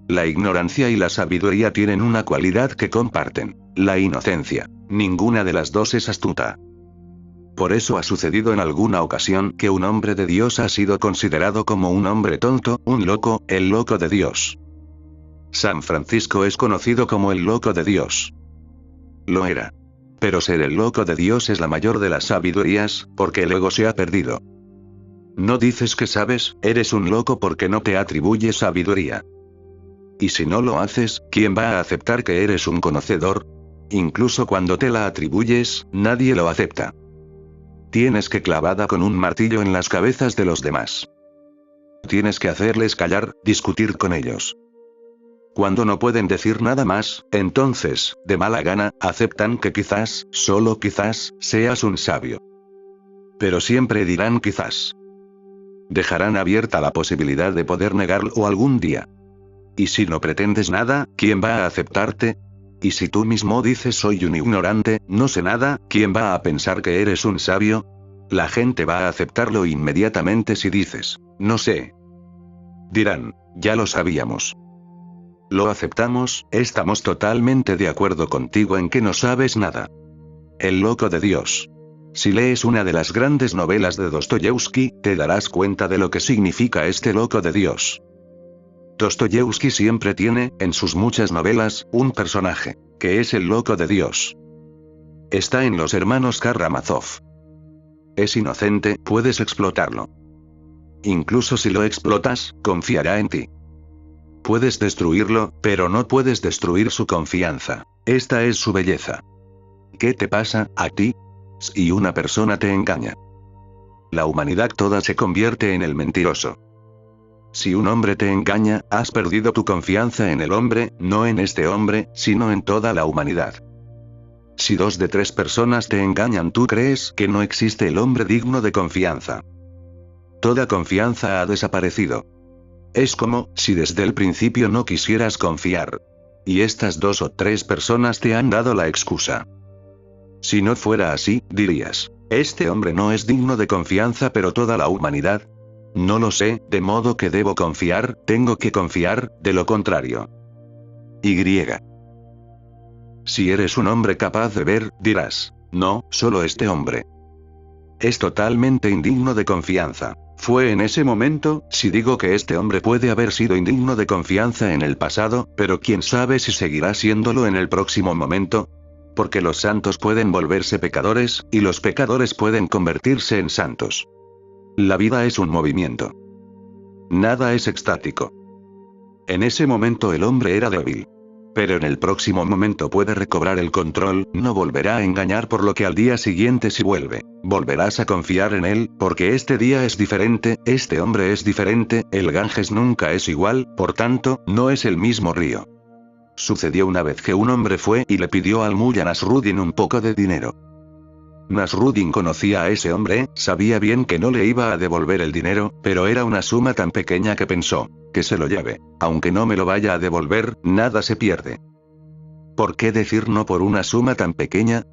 La ignorancia y la sabiduría tienen una cualidad que comparten, la inocencia. Ninguna de las dos es astuta. Por eso ha sucedido en alguna ocasión que un hombre de Dios ha sido considerado como un hombre tonto, un loco, el loco de Dios. San Francisco es conocido como el loco de Dios. Lo era. Pero ser el loco de Dios es la mayor de las sabidurías, porque el ego se ha perdido. No dices que sabes, eres un loco porque no te atribuyes sabiduría. Y si no lo haces, ¿quién va a aceptar que eres un conocedor? Incluso cuando te la atribuyes, nadie lo acepta. Tienes que clavada con un martillo en las cabezas de los demás. Tienes que hacerles callar, discutir con ellos. Cuando no pueden decir nada más, entonces, de mala gana, aceptan que quizás, solo quizás, seas un sabio. Pero siempre dirán quizás. Dejarán abierta la posibilidad de poder negarlo algún día. Y si no pretendes nada, ¿quién va a aceptarte? Y si tú mismo dices soy un ignorante, no sé nada, ¿quién va a pensar que eres un sabio? La gente va a aceptarlo inmediatamente si dices, no sé. Dirán, ya lo sabíamos. Lo aceptamos, estamos totalmente de acuerdo contigo en que no sabes nada. El loco de Dios. Si lees una de las grandes novelas de Dostoyevsky, te darás cuenta de lo que significa este loco de Dios. Dostoyevsky siempre tiene, en sus muchas novelas, un personaje, que es el loco de Dios. Está en Los hermanos Karamazov. Es inocente, puedes explotarlo. Incluso si lo explotas, confiará en ti. Puedes destruirlo, pero no puedes destruir su confianza. Esta es su belleza. ¿Qué te pasa, a ti? Si una persona te engaña. La humanidad toda se convierte en el mentiroso. Si un hombre te engaña, has perdido tu confianza en el hombre, no en este hombre, sino en toda la humanidad. si 2 de 3 personas te engañan, tú crees que no existe el hombre digno de confianza. Toda confianza ha desaparecido. Es como si desde el principio no quisieras confiar. Y estas 2 o 3 personas te han dado la excusa. Si no fuera así, dirías, este hombre no es digno de confianza, pero toda la humanidad. No lo sé, de modo que debo confiar, tengo que confiar, de lo contrario. Y. Si eres un hombre capaz de ver, dirás, no, solo este hombre es totalmente indigno de confianza. Fue en ese momento, si digo que este hombre puede haber sido indigno de confianza en el pasado, pero quién sabe si seguirá siéndolo en el próximo momento. Porque los santos pueden volverse pecadores, y los pecadores pueden convertirse en santos. La vida es un movimiento. Nada es estático. En ese momento el hombre era débil. Pero en el próximo momento puede recobrar el control, no volverá a engañar, por lo que al día siguiente si vuelve, volverás a confiar en él, porque este día es diferente, este hombre es diferente, el Ganges nunca es igual, por tanto, no es el mismo río. Sucedió una vez que un hombre fue y le pidió al Mullah Nasruddin un poco de dinero. Nasruddin conocía a ese hombre, sabía bien que no le iba a devolver el dinero, pero era una suma tan pequeña que pensó, que se lo lleve, aunque no me lo vaya a devolver, nada se pierde. ¿Por qué decir no por una suma tan pequeña?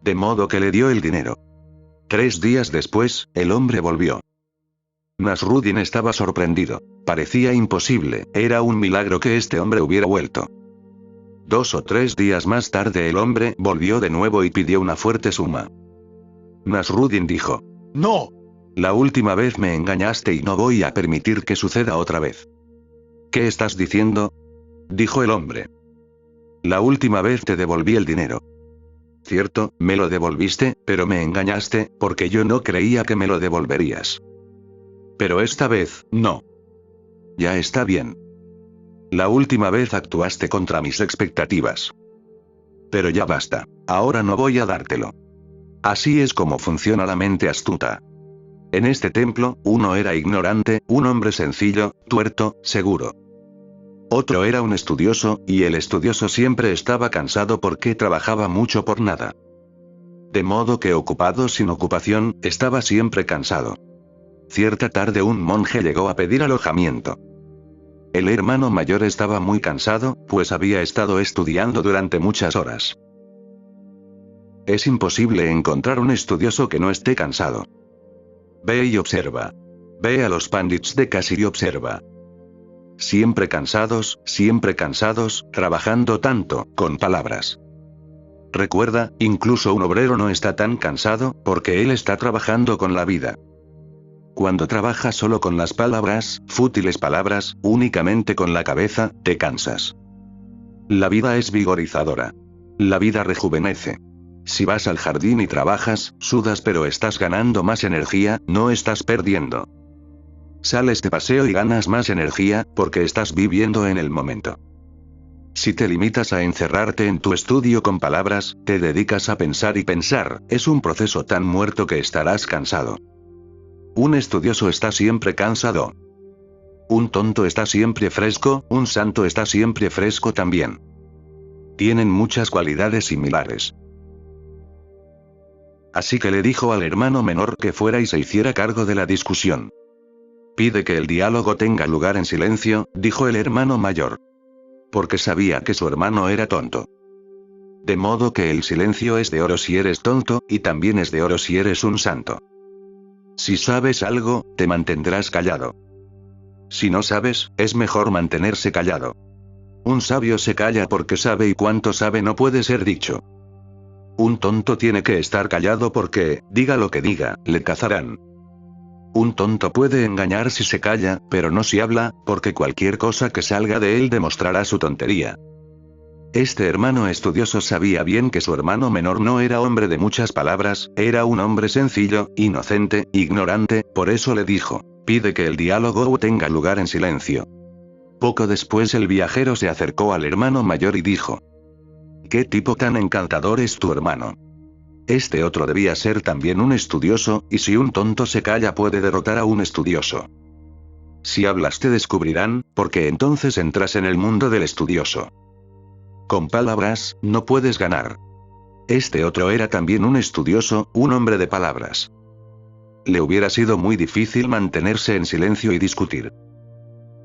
De modo que le dio el dinero. 3 días después, el hombre volvió. Nasruddin estaba sorprendido. Parecía imposible, era un milagro que este hombre hubiera vuelto. 2 o 3 días más tarde el hombre volvió de nuevo y pidió una fuerte suma. Nasruddin dijo, No. la última vez me engañaste y no voy a permitir que suceda otra vez. ¿Qué estás diciendo? Dijo el hombre. La última vez te devolví el dinero. Cierto, me lo devolviste, pero me engañaste, porque yo no creía que me lo devolverías. Pero esta vez, no. Ya está bien. La última vez actuaste contra mis expectativas. Pero ya basta. Ahora no voy a dártelo. Así es como funciona la mente astuta. En este templo, uno era ignorante, un hombre sencillo, tuerto, seguro. Otro era un estudioso, y el estudioso siempre estaba cansado porque trabajaba mucho por nada. De modo que ocupado sin ocupación, estaba siempre cansado. Cierta tarde un monje llegó a pedir alojamiento. El hermano mayor estaba muy cansado, pues había estado estudiando durante muchas horas. Es imposible encontrar un estudioso que no esté cansado. Ve y observa. Ve a los pandits de Kashi y observa. Siempre cansados, trabajando tanto, con palabras. Recuerda, incluso un obrero no está tan cansado, porque él está trabajando con la vida. Cuando trabajas solo con las palabras, fútiles palabras, únicamente con la cabeza, te cansas. La vida es vigorizadora. La vida rejuvenece. Si vas al jardín y trabajas, sudas pero estás ganando más energía, no estás perdiendo. Sales de paseo y ganas más energía, porque estás viviendo en el momento. Si te limitas a encerrarte en tu estudio con palabras, te dedicas a pensar y pensar, es un proceso tan muerto que estarás cansado. Un estudioso está siempre cansado. Un tonto está siempre fresco, un santo está siempre fresco también. Tienen muchas cualidades similares. Así que le dijo al hermano menor que fuera y se hiciera cargo de la discusión. Pide que el diálogo tenga lugar en silencio, dijo el hermano mayor. Porque sabía que su hermano era tonto. De modo que el silencio es de oro si eres tonto, y también es de oro si eres un santo. Si sabes algo, te mantendrás callado. Si no sabes, es mejor mantenerse callado. Un sabio se calla porque sabe y cuanto sabe no puede ser dicho. Un tonto tiene que estar callado porque, diga lo que diga, le cazarán. Un tonto puede engañar si se calla, pero no si habla, porque cualquier cosa que salga de él demostrará su tontería. Este hermano estudioso sabía bien que su hermano menor no era hombre de muchas palabras, era un hombre sencillo, inocente, ignorante, por eso le dijo, pide que el diálogo tenga lugar en silencio. Poco después el viajero se acercó al hermano mayor y dijo, ¿qué tipo tan encantador es tu hermano? Este otro debía ser también un estudioso, y si un tonto se calla puede derrotar a un estudioso. Si hablas te descubrirán, porque entonces entras en el mundo del estudioso. Con palabras, no puedes ganar. este otro era también un estudioso, un hombre de palabras. Le hubiera sido muy difícil mantenerse en silencio y discutir.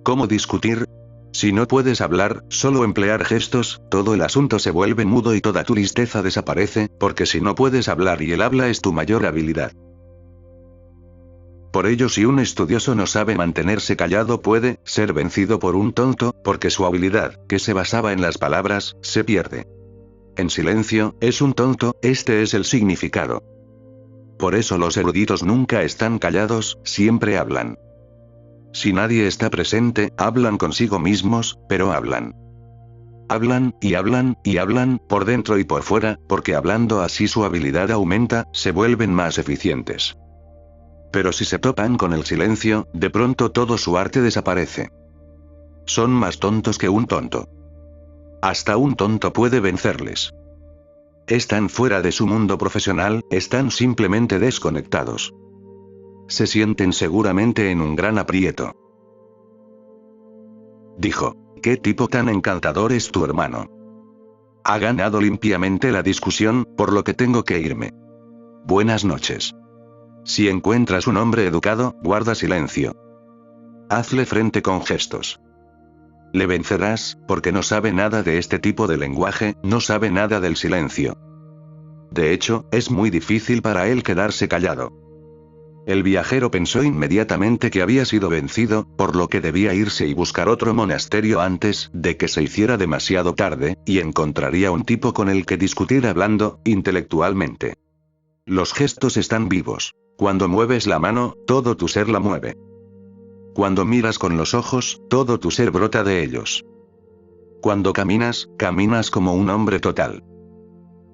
¿Cómo discutir? Si no puedes hablar, solo emplear gestos, todo el asunto se vuelve mudo y toda tu listeza desaparece, porque si no puedes hablar y el habla es tu mayor habilidad. Por ello, si un estudioso no sabe mantenerse callado, puede ser vencido por un tonto, porque su habilidad, que se basaba en las palabras, se pierde. En silencio, es un tonto, este es el significado. Por eso los eruditos nunca están callados, siempre hablan. Si nadie está presente, hablan consigo mismos, pero hablan. Hablan, y hablan, y hablan, por dentro y por fuera, porque hablando así su habilidad aumenta, se vuelven más eficientes. Pero si se topan con el silencio, de pronto todo su arte desaparece. Son más tontos que un tonto. Hasta un tonto puede vencerles. Están fuera de su mundo profesional, están simplemente desconectados. Se sienten seguramente en un gran aprieto. Dijo, ¿qué tipo tan encantador es tu hermano? Ha ganado limpiamente la discusión, por lo que tengo que irme. Buenas noches. Si encuentras un hombre educado, guarda silencio. Hazle frente con gestos. Le vencerás, porque no sabe nada de este tipo de lenguaje, no sabe nada del silencio. De hecho, es muy difícil para él quedarse callado. El viajero pensó inmediatamente que había sido vencido, por lo que debía irse y buscar otro monasterio antes de que se hiciera demasiado tarde, y encontraría un tipo con el que discutir hablando, intelectualmente. Los gestos están vivos. Cuando mueves la mano, todo tu ser la mueve. Cuando miras con los ojos, todo tu ser brota de ellos. Cuando caminas, caminas como un hombre total.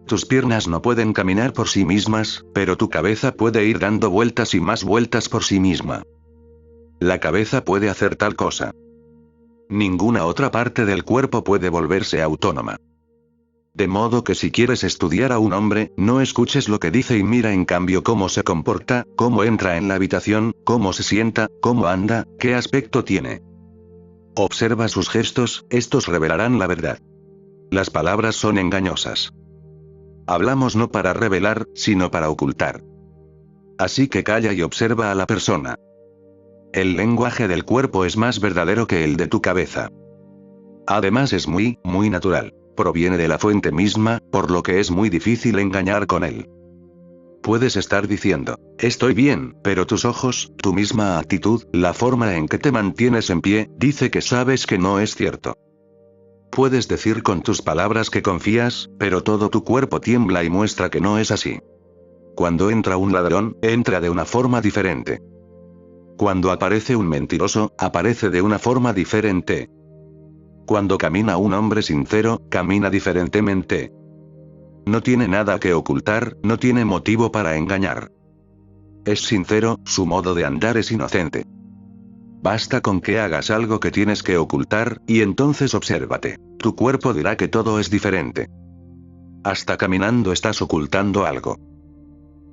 Tus piernas no pueden caminar por sí mismas, pero tu cabeza puede ir dando vueltas y más vueltas por sí misma. La cabeza puede hacer tal cosa. Ninguna otra parte del cuerpo puede volverse autónoma. De modo que si quieres estudiar a un hombre, no escuches lo que dice y mira en cambio cómo se comporta, cómo entra en la habitación, cómo se sienta, cómo anda, qué aspecto tiene. Observa sus gestos, estos revelarán la verdad. Las palabras son engañosas. Hablamos no para revelar, sino para ocultar. Así que calla y observa a la persona. El lenguaje del cuerpo es más verdadero que el de tu cabeza. Además es muy natural. Proviene de la fuente misma, por lo que es muy difícil engañar con él. Puedes estar diciendo, estoy bien, pero tus ojos, tu misma actitud, la forma en que te mantienes en pie, dice que sabes que no es cierto. Puedes decir con tus palabras que confías, pero todo tu cuerpo tiembla y muestra que no es así. Cuando entra un ladrón, entra de una forma diferente. Cuando aparece un mentiroso, aparece de una forma diferente. Cuando camina un hombre sincero, camina diferentemente. No tiene nada que ocultar, no tiene motivo para engañar. Es sincero, su modo de andar es inocente. Basta con que hagas algo que tienes que ocultar, y entonces obsérvate. Tu cuerpo dirá que todo es diferente. Hasta caminando estás ocultando algo.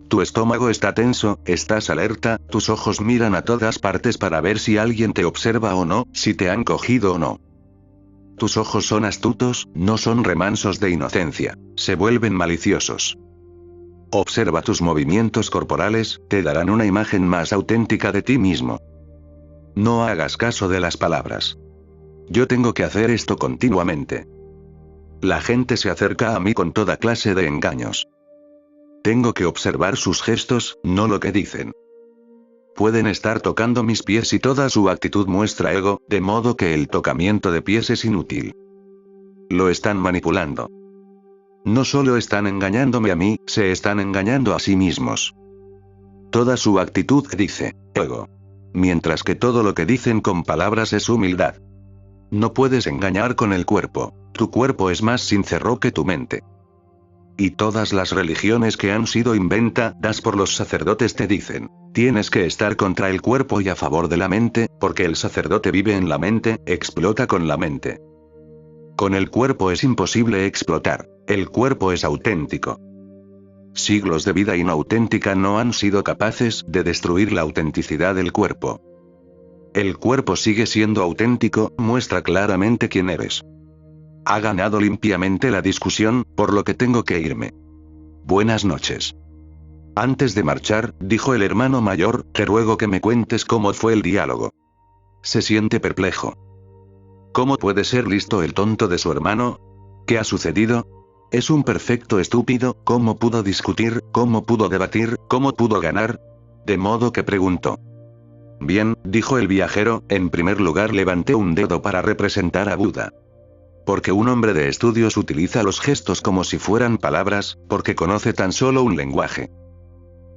Tu estómago está tenso, estás alerta, tus ojos miran a todas partes para ver si alguien te observa o no, si te han cogido o no. Tus ojos son astutos, no son remansos de inocencia, se vuelven maliciosos. Observa tus movimientos corporales, te darán una imagen más auténtica de ti mismo. No hagas caso de las palabras. Yo tengo que hacer esto continuamente. La gente se acerca a mí con toda clase de engaños. Tengo que observar sus gestos, no lo que dicen. Pueden estar tocando mis pies y toda su actitud muestra ego, de modo que el tocamiento de pies es inútil. Lo están manipulando. No solo están engañándome a mí, se están engañando a sí mismos. Toda su actitud dice, ego. Mientras que todo lo que dicen con palabras es humildad. No puedes engañar con el cuerpo, tu cuerpo es más sincero que tu mente. Y todas las religiones que han sido inventadas por los sacerdotes te dicen, tienes que estar contra el cuerpo y a favor de la mente, porque el sacerdote vive en la mente, explota con la mente. Con el cuerpo es imposible explotar, el cuerpo es auténtico. Siglos de vida inauténtica no han sido capaces de destruir la autenticidad del cuerpo. El cuerpo sigue siendo auténtico, muestra claramente quién eres. Ha ganado limpiamente la discusión, por lo que tengo que irme. Buenas noches. Antes de marchar, dijo el hermano mayor, te ruego que me cuentes cómo fue el diálogo. Se siente perplejo. ¿Cómo puede ser listo el tonto de su hermano? ¿Qué ha sucedido? Es un perfecto estúpido, ¿cómo pudo discutir, cómo pudo debatir, cómo pudo ganar? De modo que preguntó. Bien, dijo el viajero, en primer lugar levanté un dedo para representar a Buda. Porque un hombre de estudios utiliza los gestos como si fueran palabras, porque conoce tan solo un lenguaje.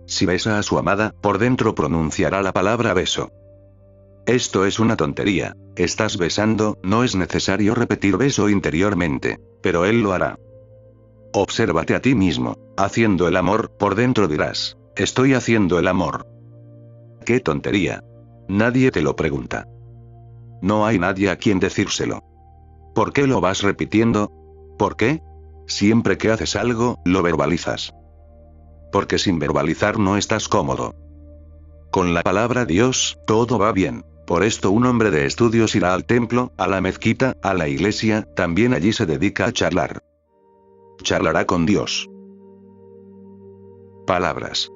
Si besa a su amada, por dentro pronunciará la palabra beso. Esto es una tontería. Estás besando, no es necesario repetir beso interiormente, pero él lo hará. Obsérvate a ti mismo, haciendo el amor, por dentro dirás, estoy haciendo el amor. ¡Qué tontería! Nadie te lo pregunta. No hay nadie a quien decírselo. ¿Por qué lo vas repitiendo? ¿Por qué? Siempre que haces algo, lo verbalizas. Porque sin verbalizar no estás cómodo. Con la palabra Dios, todo va bien. Por esto un hombre de estudios irá al templo, a la mezquita, a la iglesia, también allí se dedica a charlar. Charlará con Dios. Palabras.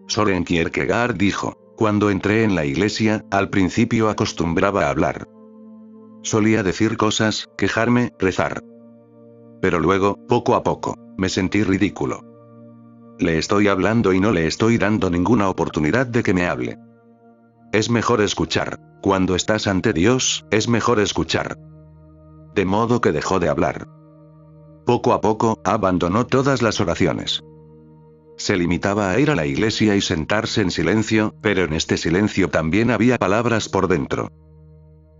Soren Kierkegaard dijo, cuando entré en la iglesia, al principio acostumbraba a hablar. Solía decir cosas, quejarme, rezar. Pero luego, poco a poco, me sentí ridículo. Le estoy hablando y no le estoy dando ninguna oportunidad de que me hable. Es mejor escuchar. Cuando estás ante Dios, es mejor escuchar. De modo que dejó de hablar. Poco a poco, abandonó todas las oraciones. Se limitaba a ir a la iglesia y sentarse en silencio, pero en este silencio también había palabras por dentro.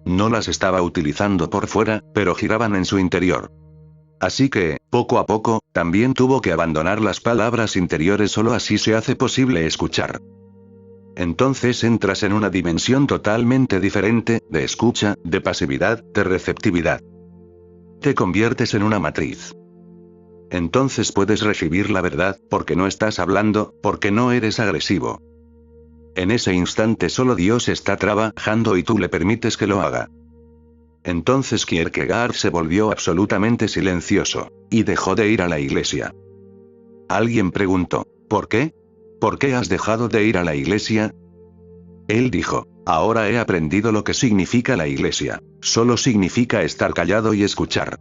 No las estaba utilizando por fuera, pero giraban en su interior. Así que, poco a poco, también tuvo que abandonar las palabras interiores, solo así se hace posible escuchar. Entonces entras en una dimensión totalmente diferente, de escucha, de pasividad, de receptividad. Te conviertes en una matriz. Entonces puedes recibir la verdad, porque no estás hablando, porque no eres agresivo. En ese instante solo Dios está trabajando y tú le permites que lo haga. Entonces Kierkegaard se volvió absolutamente silencioso, y dejó de ir a la iglesia. Alguien preguntó, ¿por qué? ¿Por qué has dejado de ir a la iglesia? Él dijo, ahora he aprendido lo que significa la iglesia. Solo significa estar callado y escuchar.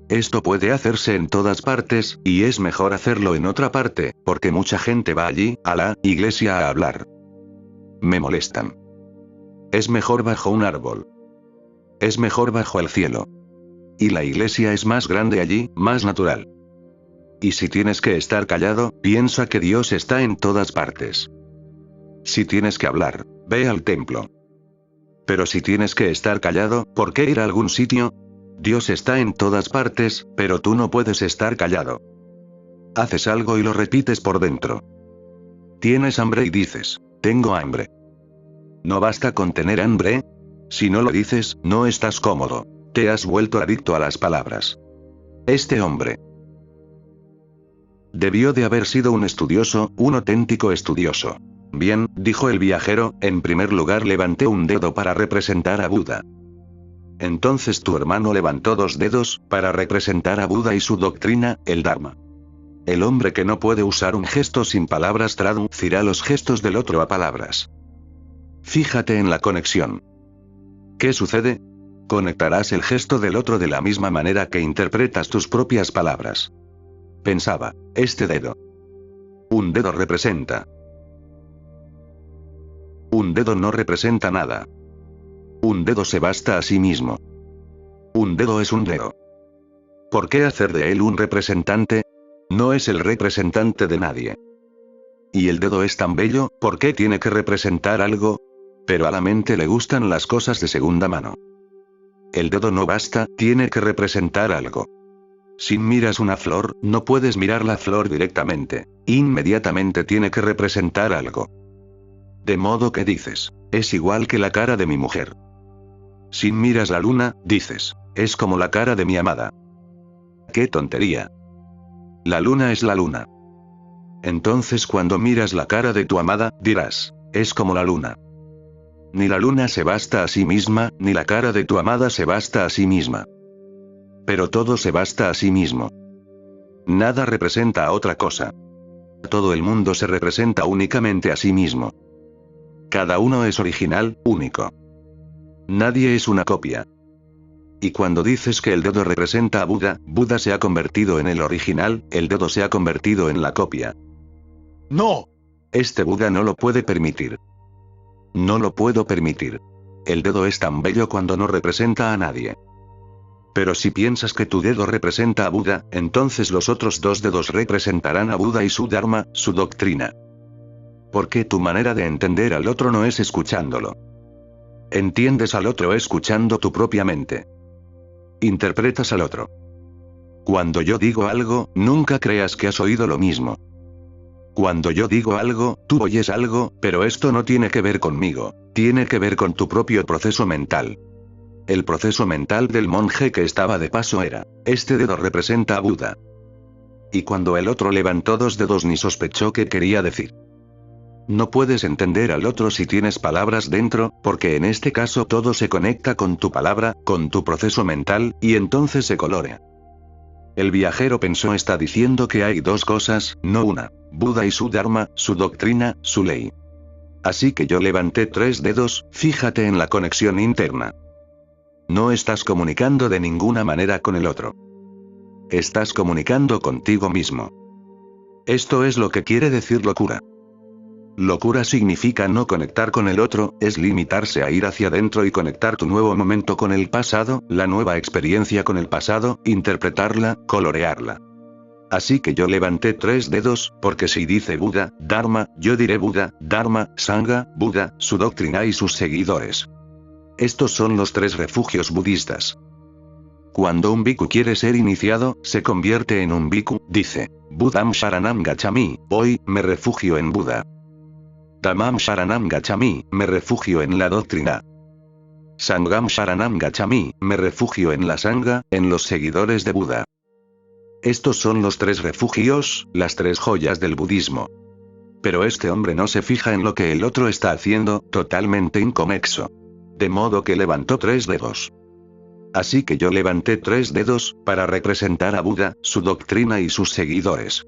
Esto puede hacerse en todas partes, y es mejor hacerlo en otra parte, porque mucha gente va allí, a la iglesia a hablar. Me molestan. Es mejor bajo un árbol. Es mejor bajo el cielo. Y la iglesia es más grande allí, más natural. Y si tienes que estar callado, piensa que Dios está en todas partes. Si tienes que hablar, ve al templo. Pero si tienes que estar callado, ¿por qué ir a algún sitio? Dios está en todas partes, pero tú no puedes estar callado. Haces algo y lo repites por dentro. Tienes hambre y dices, tengo hambre. ¿No basta con tener hambre? Si no lo dices, no estás cómodo. Te has vuelto adicto a las palabras. Este hombre debió de haber sido un estudioso, un auténtico estudioso. Bien, dijo el viajero, en primer lugar levanté un dedo para representar a Buda. Entonces tu hermano levantó 2 dedos, para representar a Buda y su doctrina, el Dharma. El hombre que no puede usar un gesto sin palabras traducirá los gestos del otro a palabras. Fíjate en la conexión. ¿Qué sucede? Conectarás el gesto del otro de la misma manera que interpretas tus propias palabras. Pensaba, este dedo. Un dedo representa. Un dedo no representa nada. Un dedo se basta a sí mismo. Un dedo es un dedo. ¿Por qué hacer de él un representante? No es el representante de nadie. Y el dedo es tan bello, ¿por qué tiene que representar algo? Pero a la mente le gustan las cosas de segunda mano. El dedo no basta, tiene que representar algo. Si miras una flor, no puedes mirar la flor directamente. Inmediatamente tiene que representar algo. De modo que dices, es igual que la cara de mi mujer. Si miras la luna, dices, es como la cara de mi amada. ¡Qué tontería! La luna es la luna. Entonces cuando miras la cara de tu amada, dirás, es como la luna. Ni la luna se basta a sí misma, ni la cara de tu amada se basta a sí misma. Pero todo se basta a sí mismo. Nada representa a otra cosa. Todo el mundo se representa únicamente a sí mismo. Cada uno es original, único. Nadie es una copia. Y cuando dices que el dedo representa a Buda, Buda se ha convertido en el original, el dedo se ha convertido en la copia. No. Este Buda no lo puede permitir. No lo puedo permitir. El dedo es tan bello cuando no representa a nadie. Pero si piensas que tu dedo representa a Buda, entonces los otros dos dedos representarán a Buda y su Dharma, su doctrina. Porque tu manera de entender al otro no es escuchándolo. Entiendes al otro escuchando tu propia mente. Interpretas al otro. Cuando yo digo algo, nunca creas que has oído lo mismo. Cuando yo digo algo, tú oyes algo, pero esto no tiene que ver conmigo, tiene que ver con tu propio proceso mental. El proceso mental del monje que estaba de paso era, este dedo representa a Buda. Y cuando el otro levantó dos dedos ni sospechó qué quería decir. No puedes entender al otro si tienes palabras dentro, porque en este caso todo se conecta con tu palabra, con tu proceso mental, y entonces se colorea. El viajero pensó está diciendo que hay dos cosas, no una. Buda y su Dharma, su doctrina, su ley. Así que yo levanté tres dedos, fíjate en la conexión interna. No estás comunicando de ninguna manera con el otro. Estás comunicando contigo mismo. Esto es lo que quiere decir locura. Locura significa no conectar con el otro, es limitarse a ir hacia adentro y conectar tu nuevo momento con el pasado, la nueva experiencia con el pasado, interpretarla, colorearla. Así que yo levanté tres dedos, porque si dice Buda, Dharma, yo diré Buda, Dharma, Sangha, Buda, su doctrina y sus seguidores. Estos son los tres refugios budistas. Cuando un bhikkhu quiere ser iniciado, se convierte en un bhikkhu, dice, Buddham Sharanam Gacchami, hoy, me refugio en Buda. Dhammam Sharanam Gacchami, me refugio en la doctrina. Sangham Sharanam Gacchami, me refugio en la Sangha, en los seguidores de Buda. Estos son los tres refugios, las tres joyas del budismo. Pero este hombre no se fija en lo que el otro está haciendo, totalmente inconexo. De modo que levantó tres dedos. Así que yo levanté tres dedos, para representar a Buda, su doctrina y sus seguidores.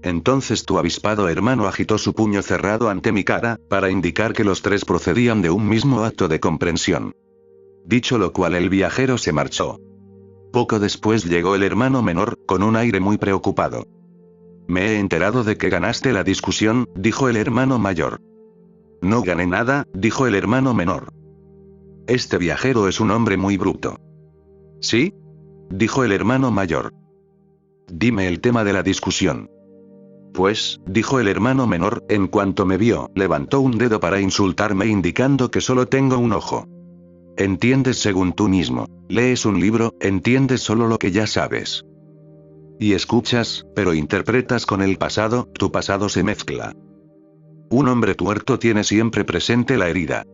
Entonces tu avispado hermano agitó su puño cerrado ante mi cara, para indicar que los tres procedían de un mismo acto de comprensión. Dicho lo cual el viajero se marchó. Poco después llegó el hermano menor, con un aire muy preocupado. Me he enterado de que ganaste la discusión, dijo el hermano mayor. No gané nada, dijo el hermano menor. Este viajero es un hombre muy bruto. ¿Sí? Dijo el hermano mayor. Dime el tema de la discusión. Pues, dijo el hermano menor, en cuanto me vio, levantó un dedo para insultarme indicando que solo tengo un ojo. Entiendes según tú mismo. Lees un libro, entiendes solo lo que ya sabes. Y escuchas, pero interpretas con el pasado, tu pasado se mezcla. Un hombre tuerto tiene siempre presente la herida.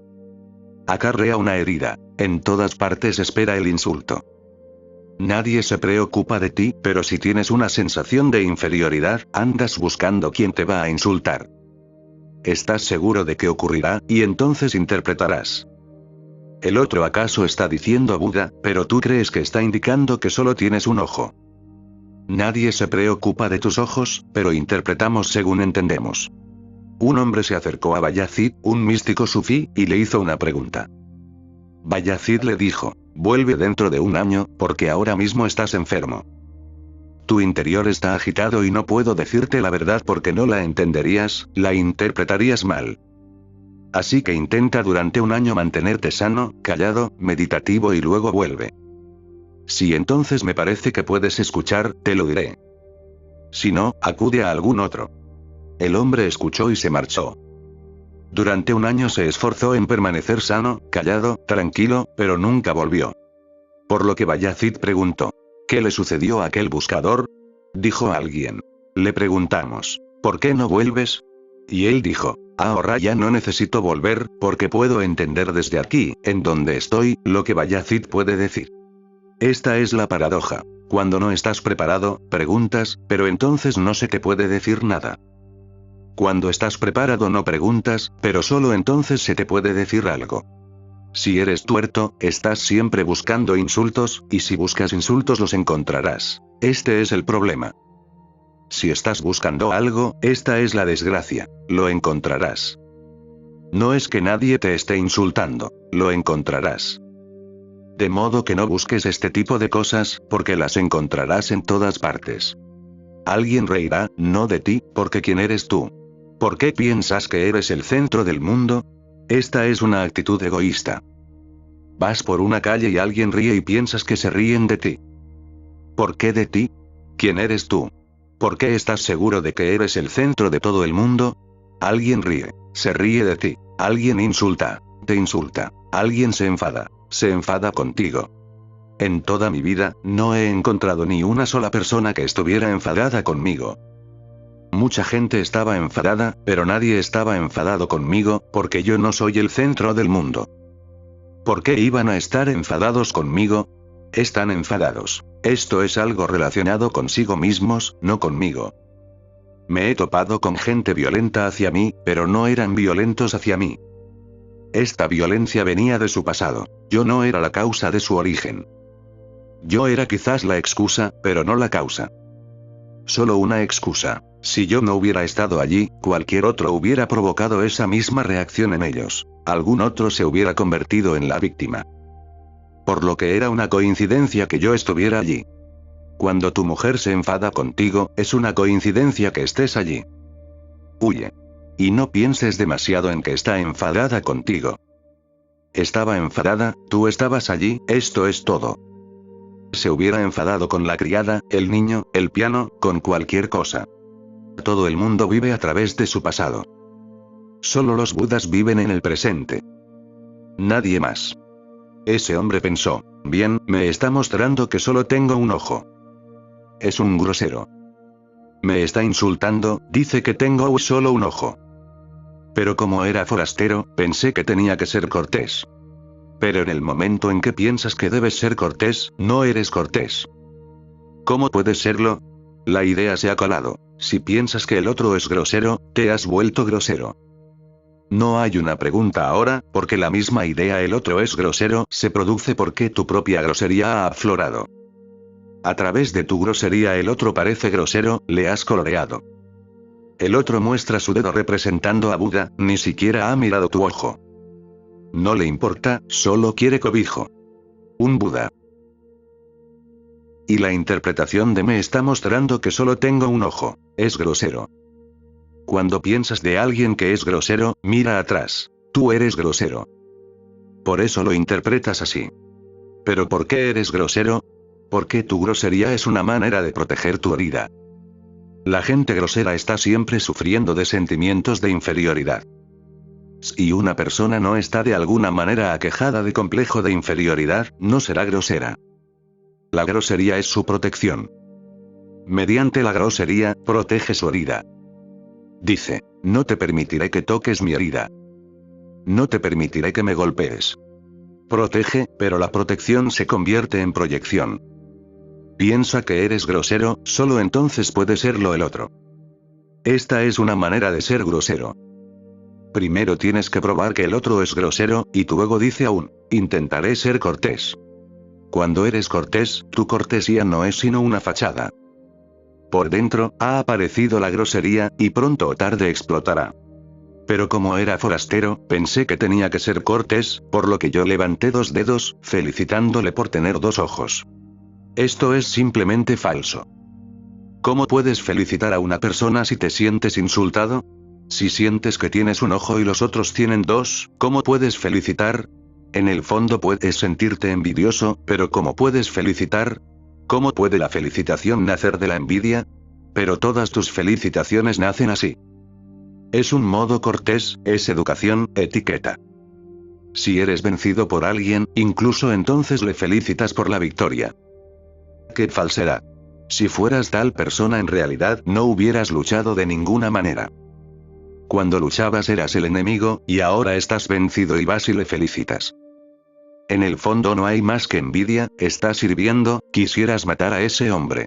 Acarrea una herida. En todas partes espera el insulto. Nadie se preocupa de ti, pero si tienes una sensación de inferioridad, andas buscando quién te va a insultar. Estás seguro de que ocurrirá, y entonces interpretarás. El otro acaso está diciendo Buda, pero tú crees que está indicando que solo tienes un ojo. Nadie se preocupa de tus ojos, pero interpretamos según entendemos. Un hombre se acercó a Bayazid, un místico sufí, y le hizo una pregunta. Bayazid le dijo, vuelve dentro de un año, porque ahora mismo estás enfermo. Tu interior está agitado y no puedo decirte la verdad porque no la entenderías, la interpretarías mal. Así que intenta durante un año mantenerte sano, callado, meditativo y luego vuelve. Si entonces me parece que puedes escuchar, te lo diré. Si no, acude a algún otro. El hombre escuchó y se marchó. Durante un año se esforzó en permanecer sano, callado, tranquilo, pero nunca volvió. Por lo que Bayazid preguntó, ¿qué le sucedió a aquel buscador? Dijo alguien. Le preguntamos, ¿por qué no vuelves? Y él dijo, ahora ya no necesito volver, porque puedo entender desde aquí, en donde estoy, lo que Bayazid puede decir. Esta es la paradoja. Cuando no estás preparado, preguntas, pero entonces no se te puede decir nada. Cuando estás preparado no preguntas, pero solo entonces se te puede decir algo. Si eres tuerto, estás siempre buscando insultos, y si buscas insultos los encontrarás. Este es el problema. Si estás buscando algo, esta es la desgracia. Lo encontrarás. No es que nadie te esté insultando, lo encontrarás. De modo que no busques este tipo de cosas, porque las encontrarás en todas partes. Alguien reirá, no de ti, porque ¿quién eres tú? ¿Por qué piensas que eres el centro del mundo? Esta es una actitud egoísta. Vas por una calle y alguien ríe y piensas que se ríen de ti. ¿Por qué de ti? ¿Quién eres tú? ¿Por qué estás seguro de que eres el centro de todo el mundo? Alguien ríe, se ríe de ti, alguien insulta, te insulta, alguien se enfada contigo. En toda mi vida, no he encontrado ni una sola persona que estuviera enfadada conmigo. Mucha gente estaba enfadada, pero nadie estaba enfadado conmigo, porque yo no soy el centro del mundo. ¿Por qué iban a estar enfadados conmigo? Están enfadados. Esto es algo relacionado consigo mismos, no conmigo. Me he topado con gente violenta hacia mí, pero no eran violentos hacia mí. Esta violencia venía de su pasado. Yo no era la causa de su origen. Yo era quizás la excusa, pero no la causa. Solo una excusa. Si yo no hubiera estado allí, cualquier otro hubiera provocado esa misma reacción en ellos. Algún otro se hubiera convertido en la víctima. Por lo que era una coincidencia que yo estuviera allí. Cuando tu mujer se enfada contigo, es una coincidencia que estés allí. Huye. Y no pienses demasiado en que está enfadada contigo. Estaba enfadada, tú estabas allí, esto es todo. Se hubiera enfadado con la criada, el niño, el piano, con cualquier cosa. Todo el mundo vive a través de su pasado. Solo los budas viven en el presente. Nadie más. Ese hombre pensó, bien, me está mostrando que solo tengo un ojo. Es un grosero. Me está insultando, dice que tengo solo un ojo. Pero como era forastero, pensé que tenía que ser cortés. Pero en el momento en que piensas que debes ser cortés, no eres cortés. ¿Cómo puedes serlo? La idea se ha colado. Si piensas que el otro es grosero, te has vuelto grosero. No hay una pregunta ahora, porque la misma idea el otro es grosero se produce porque tu propia grosería ha aflorado. A través de tu grosería el otro parece grosero, le has coloreado. El otro muestra su dedo representando a Buda, ni siquiera ha mirado tu ojo. No le importa, solo quiere cobijo. Un Buda. Y la interpretación de me está mostrando que solo tengo un ojo. Es grosero. Cuando piensas de alguien que es grosero, mira atrás. Tú eres grosero. Por eso lo interpretas así. ¿Pero por qué eres grosero? Porque tu grosería es una manera de proteger tu herida. La gente grosera está siempre sufriendo de sentimientos de inferioridad. Si una persona no está de alguna manera aquejada de complejo de inferioridad, no será grosera. La grosería es su protección. Mediante la grosería, protege su herida. Dice, no te permitiré que toques mi herida. No te permitiré que me golpees. Protege, pero la protección se convierte en proyección. Piensa que eres grosero, solo entonces puede serlo el otro. Esta es una manera de ser grosero. Primero tienes que probar que el otro es grosero, y luego dice aún, intentaré ser cortés. Cuando eres cortés, tu cortesía no es sino una fachada. Por dentro, ha aparecido la grosería, y pronto o tarde explotará. Pero como era forastero, pensé que tenía que ser cortés, por lo que yo levanté 2 dedos, felicitándole por tener 2 ojos. Esto es simplemente falso. ¿Cómo puedes felicitar a una persona si te sientes insultado? Si sientes que tienes un ojo y los otros tienen 2, ¿cómo puedes felicitar? En el fondo puedes sentirte envidioso, pero ¿cómo puedes felicitar? ¿Cómo puede la felicitación nacer de la envidia? Pero todas tus felicitaciones nacen así. Es un modo cortés, es educación, etiqueta. Si eres vencido por alguien, incluso entonces le felicitas por la victoria. ¡Qué falsedad! Si fueras tal persona en realidad no hubieras luchado de ninguna manera. Cuando luchabas eras el enemigo, y ahora estás vencido y vas y le felicitas. En el fondo no hay más que envidia, estás sirviendo, quisieras matar a ese hombre.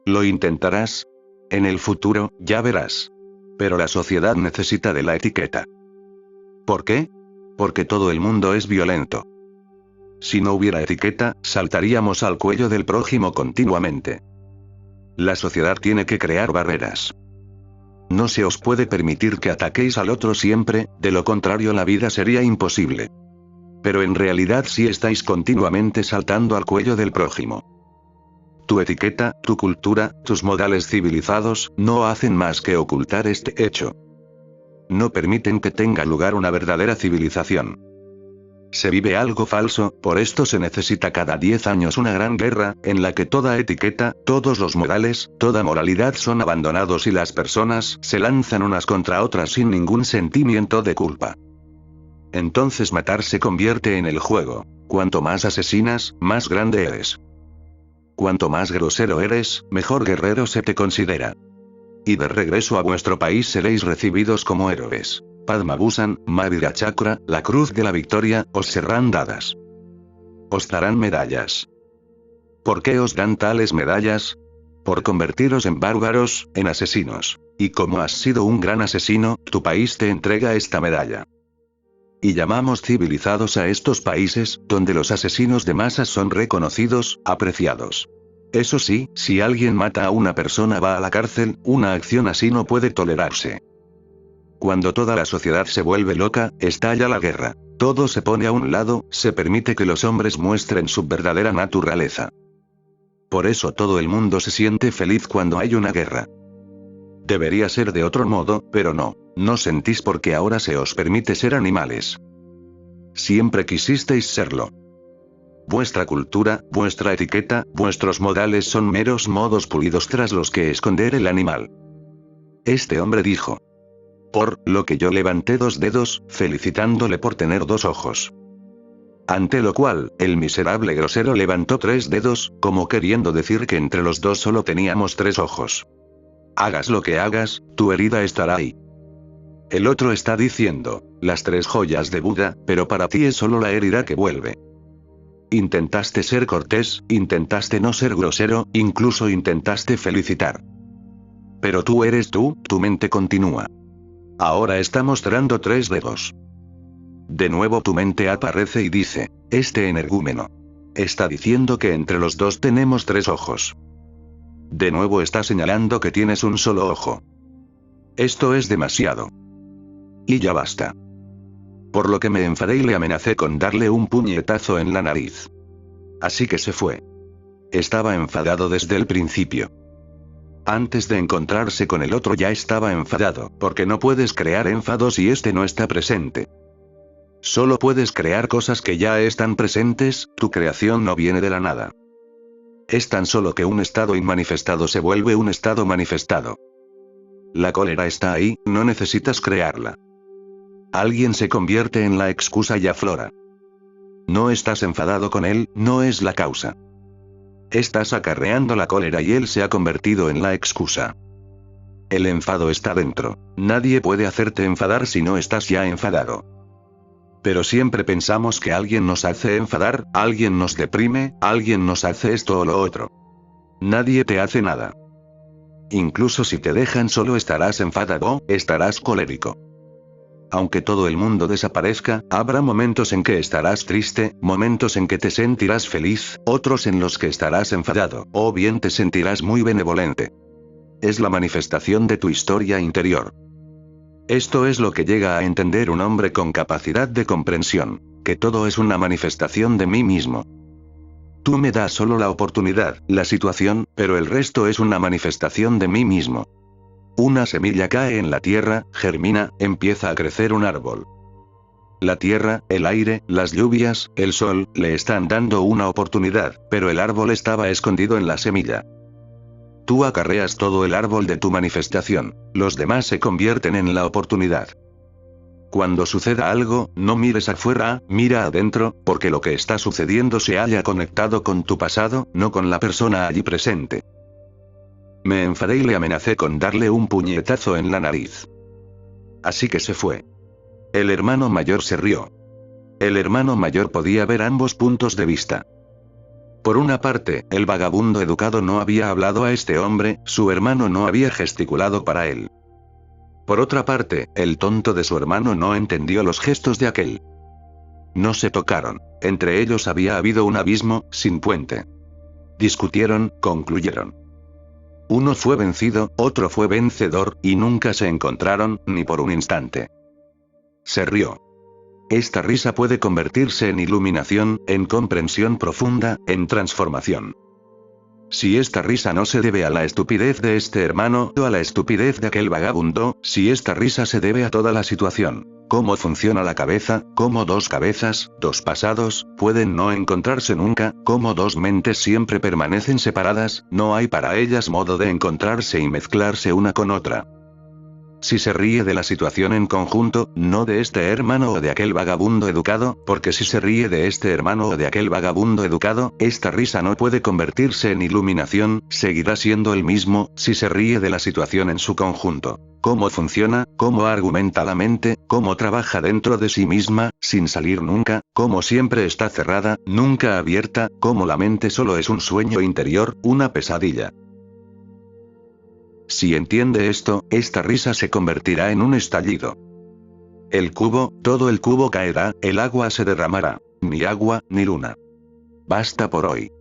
¿Lo intentarás? En el futuro, ya verás. Pero la sociedad necesita de la etiqueta. ¿Por qué? porque todo el mundo es violento. Si no hubiera etiqueta, saltaríamos al cuello del prójimo continuamente. La sociedad tiene que crear barreras. No se os puede permitir que ataquéis al otro siempre, de lo contrario la vida sería imposible. Pero en realidad sí estáis continuamente saltando al cuello del prójimo. Tu etiqueta, tu cultura, tus modales civilizados, no hacen más que ocultar este hecho. No permiten que tenga lugar una verdadera civilización. Se vive algo falso, por esto se necesita cada 10 años una gran guerra, en la que toda etiqueta, todos los modales, toda moralidad son abandonados y las personas se lanzan unas contra otras sin ningún sentimiento de culpa. Entonces matar se convierte en el juego. Cuanto más asesinas, más grande eres. Cuanto más grosero eres, mejor guerrero se te considera. Y de regreso a vuestro país seréis recibidos como héroes. Padma Bhusan, Mahavira Chakra, la Cruz de la Victoria, os serán dadas. Os darán medallas. ¿Por qué os dan tales medallas? Por convertiros en bárbaros, en asesinos. Y como has sido un gran asesino, tu país te entrega esta medalla. Y llamamos civilizados a estos países, donde los asesinos de masas son reconocidos, apreciados. Eso sí, si alguien mata a una persona va a la cárcel, una acción así no puede tolerarse. Cuando toda la sociedad se vuelve loca, estalla la guerra. Todo se pone a un lado, se permite que los hombres muestren su verdadera naturaleza. Por eso todo el mundo se siente feliz cuando hay una guerra. Debería ser de otro modo, pero no sentís porque ahora se os permite ser animales. Siempre quisisteis serlo. Vuestra cultura, vuestra etiqueta, vuestros modales son meros modos pulidos tras los que esconder el animal. Este hombre dijo. Por lo que yo levanté 2 dedos, felicitándole por tener 2 ojos. Ante lo cual, el miserable grosero levantó 3 dedos, como queriendo decir que entre los dos solo teníamos 3 ojos. Hagas lo que hagas, tu herida estará ahí. El otro está diciendo, las 3 joyas de Buda, pero para ti es solo la herida que vuelve. Intentaste ser cortés, intentaste no ser grosero, incluso intentaste felicitar. Pero tú eres tú, tu mente continúa. Ahora está mostrando 3 dedos. De nuevo tu mente aparece y dice, este energúmeno está diciendo que entre los dos tenemos 3 ojos. De nuevo está señalando que tienes un solo ojo. Esto es demasiado. Y ya basta. Por lo que me enfadé y le amenacé con darle un puñetazo en la nariz. Así que se fue. Estaba enfadado desde el principio. Antes de encontrarse con el otro ya estaba enfadado, porque no puedes crear enfado si este no está presente. Solo puedes crear cosas que ya están presentes, tu creación no viene de la nada. Es tan solo que un estado inmanifestado se vuelve un estado manifestado. La cólera está ahí, no necesitas crearla. Alguien se convierte en la excusa y aflora. No estás enfadado con él, no es la causa. Estás acarreando la cólera y él se ha convertido en la excusa. El enfado está dentro. Nadie puede hacerte enfadar si no estás ya enfadado. Pero siempre pensamos que alguien nos hace enfadar, alguien nos deprime, alguien nos hace esto o lo otro. Nadie te hace nada. Incluso si te dejan solo estarás enfadado, estarás colérico. Aunque todo el mundo desaparezca, habrá momentos en que estarás triste, momentos en que te sentirás feliz, otros en los que estarás enfadado, o bien te sentirás muy benevolente. Es la manifestación de tu historia interior. Esto es lo que llega a entender un hombre con capacidad de comprensión, que todo es una manifestación de mí mismo. Tú me das solo la oportunidad, la situación, pero el resto es una manifestación de mí mismo. Una semilla cae en la tierra, germina, empieza a crecer un árbol. La tierra, el aire, las lluvias, el sol, le están dando una oportunidad, pero el árbol estaba escondido en la semilla. Tú acarreas todo el árbol de tu manifestación, los demás se convierten en la oportunidad. Cuando suceda algo, no mires afuera, mira adentro, porque lo que está sucediendo se haya conectado con tu pasado, no con la persona allí presente. Me enfadé y le amenacé con darle un puñetazo en la nariz. Así que se fue. El hermano mayor se rió. El hermano mayor podía ver ambos puntos de vista. Por una parte, el vagabundo educado no había hablado a este hombre, su hermano no había gesticulado para él. Por otra parte, el tonto de su hermano no entendió los gestos de aquel. No se tocaron. Entre ellos había habido un abismo, sin puente. Discutieron, concluyeron. Uno fue vencido, otro fue vencedor, y nunca se encontraron, ni por un instante. Se rió. Esta risa puede convertirse en iluminación, en comprensión profunda, en transformación. Si esta risa no se debe a la estupidez de este hermano o a la estupidez de aquel vagabundo, si esta risa se debe a toda la situación. ¿Cómo funciona la cabeza? ¿Cómo dos cabezas, dos pasados, pueden no encontrarse nunca? ¿Cómo dos mentes siempre permanecen separadas? No hay para ellas modo de encontrarse y mezclarse una con otra. Si se ríe de la situación en conjunto, no de este hermano o de aquel vagabundo educado, porque si se ríe de este hermano o de aquel vagabundo educado, esta risa no puede convertirse en iluminación, seguirá siendo el mismo, si se ríe de la situación en su conjunto. ¿Cómo funciona? ¿Cómo argumenta la mente? ¿Cómo trabaja dentro de sí misma, sin salir nunca? ¿Cómo siempre está cerrada, nunca abierta? ¿Cómo la mente solo es un sueño interior, una pesadilla? Si entiende esto, esta risa se convertirá en un estallido. El cubo, todo el cubo caerá, el agua se derramará. Ni agua, ni luna. Basta por hoy.